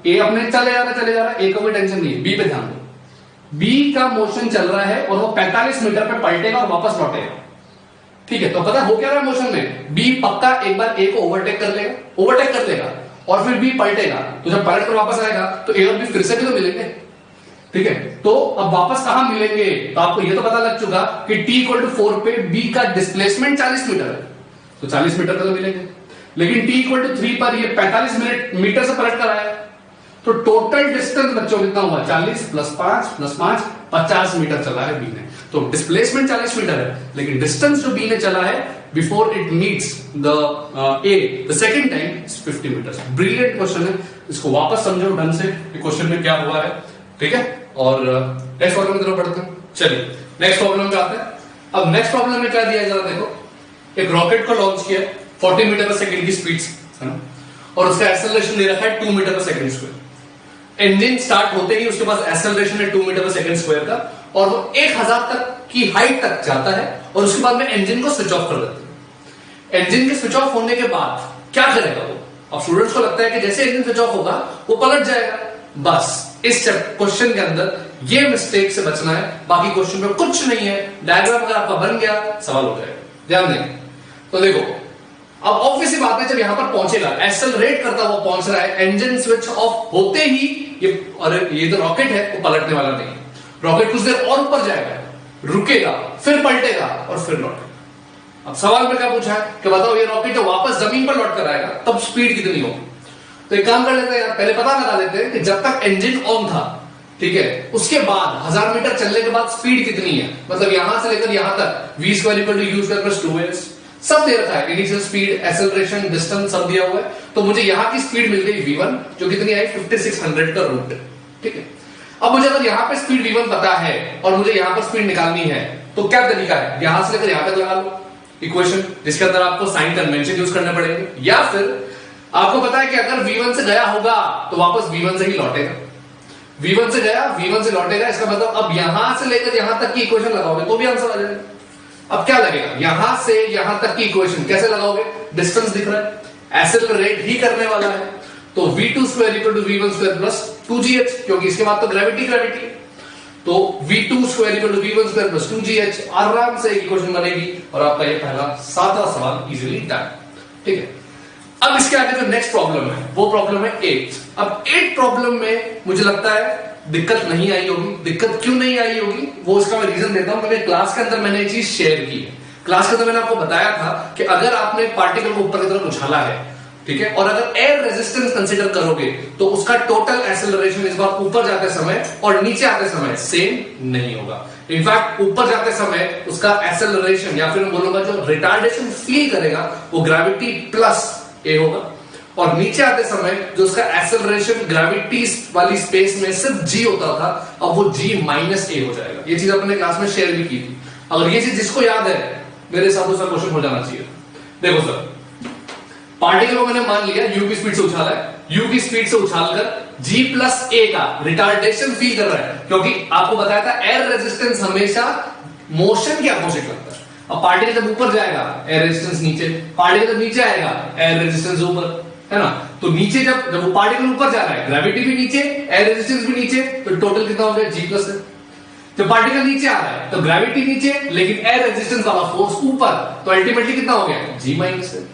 ए अपने चले जा रहा है, ए को कोई टेंशन नहीं है, बी पे ध्यान दो। बी का मोशन चल रहा है और वो 45 मीटर पे पलटेगा और वापस लौटेगा, ठीक है। तो पता हो क्या रहा है मोशन में, बी पक्का एक बार ए को ओवरटेक कर लेगा और फिर बी पलटेगा, तो जब पलट कर वापस आएगा तो ए और बी फिर से भी तो मिलेंगे, ठीक है। तो अब वापस कहां मिलेंगे, तो आपको ये तो पता लग चुका कि t इक्वल टू 4 पे बी का डिस्प्लेसमेंट 40 मीटर है, तो 40 मीटर पे तो मिलेंगे। लेकिन t इक्वल टू 3 पर ये 45 मीटर से पलट कर आया, तो टोटल डिस्टेंस बच्चों कितना हुआ, 40 प्लस 5 50 मीटर चला है बी ने। तो डिस्प्लेसमेंट 40 मीटर है, लेकिन डिस्टेंस जो बी ने चला है before it meets the A the second time 50 metre. Brilliant question है, इसको वापस समझो ढंग से कि क्वेश्चन में क्या हुआ है, ठीक है। और नेक्स्ट प्रॉब्लम की तरफ बढ़ते हैं। चलिए नेक्स्ट प्रॉब्लम पे आते हैं। अब नेक्स्ट प्रॉब्लम में क्या दिया है जरा देखो, एक रॉकेट को लॉन्च किया 40 मीटर पर सेकंड की स्पीड से, है ना, और उसका एक्सेलरेशन दे रखा है 2 मीटर पर सेकंड स्क्वायर। इंजन स्टार्ट होते ही उसके पास एक्सेलरेशन है 2 मीटर पर सेकंड स्क्वायर का, और वो 1000 तक की हाइट तक जाता है और उसके बाद में इंजन को स्विच ऑफ कर देते हैं। इंजन के स्विच ऑफ होने के बाद क्या करेगा वो, अब स्टूडेंट्स को लगता है कि जैसे इंजन स्विच ऑफ होगा वो पलट जाएगा। बस इस क्वेश्चन के अंदर ये मिस्टेक से बचना है, बाकी क्वेश्चन में कुछ नहीं है। डायग्राम अगर आपका बन गया सवाल हो जाएगा, ध्यान देंगे। तो देखो अब ऑब्वियस ही बात है, जब यहां पर पहुंचेगा एक्सेलरेट करता हुआ पहुंच रहा है, इंजन स्विच ऑफ होते ही ये, और ये तो रॉकेट है वो पलटने वाला नहीं है, रॉकेट कुछ देर और ऊपर जाएगा, रुकेगा, फिर पलटेगा और फिर लौटेगा। अब सवाल में क्या पूछा है कि बताओ ये रॉकेट जो वापस जमीन पर लौट कर आएगा तब स्पीड कितनी होगी। तो एक काम कर लेते हैं यार, पहले पता लगा लेते हैं कि जब तक इंजन ऑन था, ठीक है, उसके बाद 1000 मीटर चलने के बाद स्पीड कितनी है, मतलब यहां से लेकर यहां तक v square equal to u square plus 2s सब दे रखा है, इनिशियल स्पीड, एक्सेलरेशन, डिस्टेंस सब दिया हुआ है। तो मुझे यहां की स्पीड मिल गई v1 जो कितनी आई 5600 का रूट, ठीक है। अब मुझे अगर यहां पे स्पीड v1 पता है और मुझे यहां पर स्पीड निकालनी है तो क्या तरीका है, यहां से लेकर यहां तक लगा लो इक्वेशन, जिसके अंदर आपको साइन कन्वेंशन यूज करने पड़ेंगे, या फिर आपको पता है कि अगर v1 से गया होगा तो वापस v1 से ही लौटेगा, v1 से गया v1 से लौटेगा, इसका मतलब अब यहां से लेकर यहां तक की इक्वेशन लगाओगे तो भी आंसर आ जाएगा। अब क्या लगेगा, यहां से यहां तक की इक्वेशन कैसे लगाओगे, डिस्टेंस दिख रहा है, एक्सेलरेट ही करने वाला है, तो v2 square equal to v1 square plus 2gh, क्योंकि इसके बाद तो ग्रेविटी ग्रेविटी, तो v2 square equal to v1 square plus 2gh, आराम से इक्वेशन बनेगी और आपका ये पहला 7वां सवाल इजीली डन, ठीक है। अब इसके आगे जो नेक्स्ट प्रॉब्लम है वो प्रॉब्लम है 8। अब 8 प्रॉब्लम में मुझे लगता है दिक्कत नहीं आई होगी। दिक्कत क्यों नहीं आई होगी वो इसका मैं रीजन देता हूं। मैंने क्लास के अंदर मैंने ये चीज शेयर की है। क्लास के अंदर मैंने आपको बताया था कि अगर आपने पार्टिकल को ऊपर की तरफ उछाला है, ठीक है, और अगर एयर रेजिस्टेंस कंसीडर करोगे तो उसका टोटल एक्सेलरेशन इस बार ऊपर जाते समय और नीचे आते समय सेम नहीं होगा। इनफैक्ट ऊपर जाते समय उसका एक्सेलरेशन या फिर मैं बोलूंगा जो रिटार्डेशन फील करेगा वो ग्रेविटी प्लस ए होगा, और नीचे आते समय जो उसका एक्सेलरेशन ग्रेविटी वाली स्पेस में सिर्फ जी होता था अब वो जी माइनस ए हो जाएगा। ये चीज अपने क्लास में शेयर भी की थी। अगर ये चीज जिसको याद है मेरे हिसाब से क्वेश्चन हो जाना चाहिए। देखो सर, पार्टिकल को मैंने मान लिया यू की स्पीड से उछाला है, यू की स्पीड से उछालकर जी प्लस ए का रिटार्डेशन फील कर रहा है, क्योंकि आपको बताया था एयर रेजिस्टेंस हमेशा मोशन के अपोजिट लगता है। अब पार्टिकल जब ऊपर जाएगा एयर रेजिस्टेंस नीचे, पार्टिकल जब नीचे आएगा एयर रेजिस्टेंस ऊपर, है ना। तो नीचे जब वो पार्टिकल ऊपर जा रहा है ग्रेविटी भी नीचे, एयर रेजिस्टेंस भी नीचे, तो टोटल कितना हो गया जी प्लस है। जब पार्टिकल नीचे आ रहा है तो ग्रेविटी नीचे लेकिन एयर रेजिस्टेंस वाला फोर्स ऊपर, तो अल्टीमेटली कितना हो गया जी माइनस है,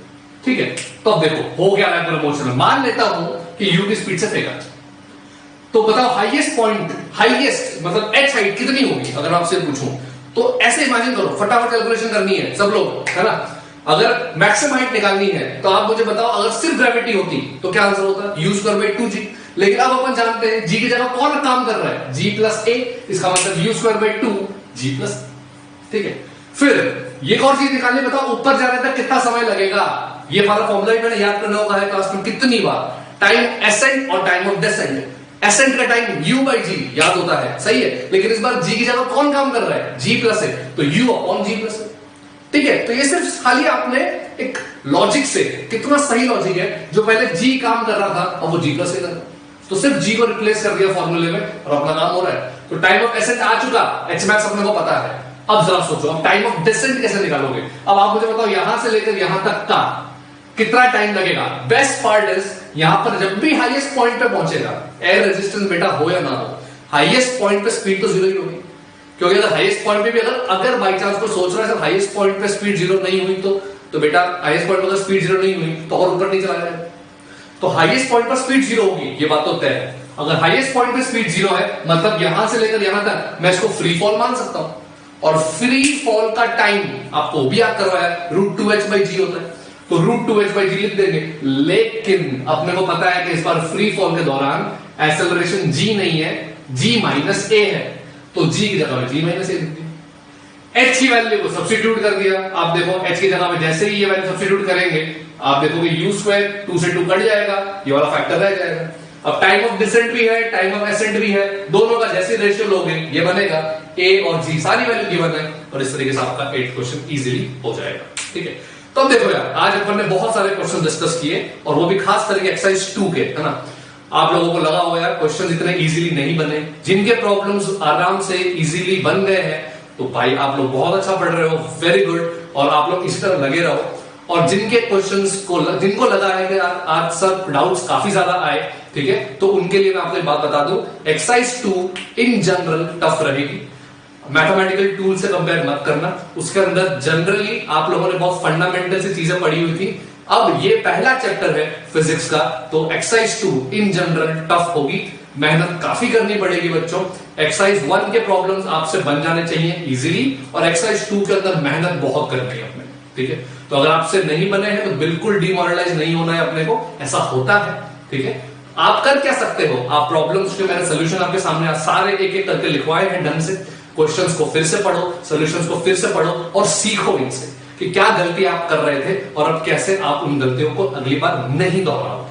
ठीक है। तो अब देखो हो गया है पूरा मोशन। मान लेता हूं कि यू की स्पीड से फेंका, तो बताओ हाईएस्ट पॉइंट, हाईएस्ट मतलब एच हाइट कितनी होगी अगर आपसे पूछूं तो ऐसे इमेजिन करो, फटाफट कैलकुलेशन करनी है सब लोग, है ना। अगर मैक्सिमम हाइट निकालनी है तो आप मुझे बताओ अगर सिर्फ ग्रेविटी होती तो क्या आंसर होता, यू स्क्वायर बाई 2g। लेकिन अब अपन जानते हैं जी की जगह कौन काम कर रहा है, जी प्लस ए, इसका मतलब u square by 2 g plus, ठीक है। फिर ये और चीज निकालने बताओ ऊपर जाने तक कितना समय लगेगा। ये वाला फॉर्मूला मैंने याद करना होगा है क्लास में कितनी बार, टाइम एसेंट और टाइम ऑफ डेसेंट। एसेंट का टाइम u बाई जी याद होता है, सही है, लेकिन इस बार g की जगह कौन काम कर रहा है, g प्लस है, तो u अपॉन g प्लस है, ठीक है। तो ये सिर्फ खाली आपने एक लॉजिक से, कितना सही लॉजिक है, जो पहले g काम कर रहा था अब वो g प्लस है, तो सिर्फ g को रिप्लेस कर दिया फॉर्मूले में और अपना काम हो रहा है। तो टाइम ऑफ एसेंट आ चुका, h मैक्स अपने को पता है। अब जरा सोचो अब टाइम ऑफ डिसेंट कैसे निकालोगे। अब आप मुझे बताओ यहां से लेकर यहां तक का कितना टाइम लगेगा। बेस्ट पार्ट इज यहां पर जब भी हाईएस्ट पॉइंट पे पहुंचेगा, एयर रेजिस्टेंस बेटा हो या ना हो, हाईएस्ट पॉइंट पे स्पीड तो जीरो ही होगी, क्योंकि अगर हाईएस्ट पॉइंट पे भी अगर बाई चांस को सोच रहा है हाईएस्ट पॉइंट पे स्पीड जीरो नहीं हुई तो बेटा हाईएस्ट पॉइंट पर अगर स्पीड जीरो नहीं हुई तो और ऊपर नहीं चला जाएगा। तो हाईएस्ट पॉइंट पर स्पीड जीरो होगी, ये बात तो तय है। अगर हाईएस्ट पॉइंट पे स्पीड जीरो है मतलब यहां से लेकर यहां तक मैं इसको फ्री फॉल मान सकता हूं, और फ्री फॉल का टाइम आपको भी याद करवाया √2h/g होता है, तो √2h/g लिख देंगे। लेकिन अपने को पता है कि इस बार फ्री फॉल के दौरान एक्सेलरेशन g नहीं है, g माइनस ए है, तो g की जगह में g माइनस ए लिख दिया। h की वैल्यू को सब्स्टिट्यूट कर दिया। आप देखो h की जगह में जैसे ही ये वैल्यू सब्स्टिट्यूट करेंगे आप देखोगे u स्क्वायर 2 से 2 कट जाएगा, ये वाला फैक्टर रह जाएगा। अब टाइम ऑफ डिसेंट भी है, टाइम ऑफ एसेंट भी है, दोनों का जैसे रेशियो लोगे ये बनेगा a और g, सारी वैल्यू गिवन है, और इस तरीके से आपका 8 क्वेश्चन इजीली हो जाएगा, ठीक है। तो अब देखो यार आज अपन ने बहुत सारे क्वेश्चन डिस्कस किए और वो भी खास करके एक्सरसाइज 2 के, है ना। आप लोगों को लगा होगा यार क्वेश्चन इतने इजीली नहीं बने, जिनके प्रॉब्लम्स आराम से इजीली बन गए हैं तो भाई आप लोग बहुत अच्छा पढ़ रहे हो, वेरी गुड, और आप लोग इसी तरह लगे रहो। और जिनके क्वेश्चंस को जिनको लगा है कि आज सर डाउट्स काफी ज्यादा आए, ठीक है, तो उनके लिए मैं आपको एक बात बता दूं, एक्सरसाइज 2 इन जनरल टफ रहेगी। मैथमेटिकल टूल से कंपेयर मत करना, उसके अंदर जनरली आप लोगों ने बहुत फंडामेंटल से चीजें पढ़ी हुई थी। अब ये पहला चैप्टर है फिजिक्स का, तो एक्सरसाइज 2 इन जनरल टफ होगी, मेहनत काफी करनी पड़ेगी बच्चों। एक्सरसाइज 1 के प्रॉब्लम्स आपसे बन जाने चाहिए इजीली, और एक्सरसाइज 2 के अंदर मेहनत बहुत करनी है अपने, ठीक है। तो अगर आपसे नहीं बने हैं तो बिल्कुल डिमोरलाइज नहीं होना है अपने को, ऐसा होता है, ठीक है। आप कर क्या सकते हो, आप प्रॉब्लम्स के मैंने सोल्यूशन आपके सामने सारे एक एक करके लिखवाए हैं ढंग से। क्वेश्चंस को फिर से पढ़ो, सॉल्यूशंस को फिर से पढ़ो और सीखो इनसे कि क्या गलती आप कर रहे थे और अब कैसे आप उन गलतियों को अगली बार नहीं दोहराओ।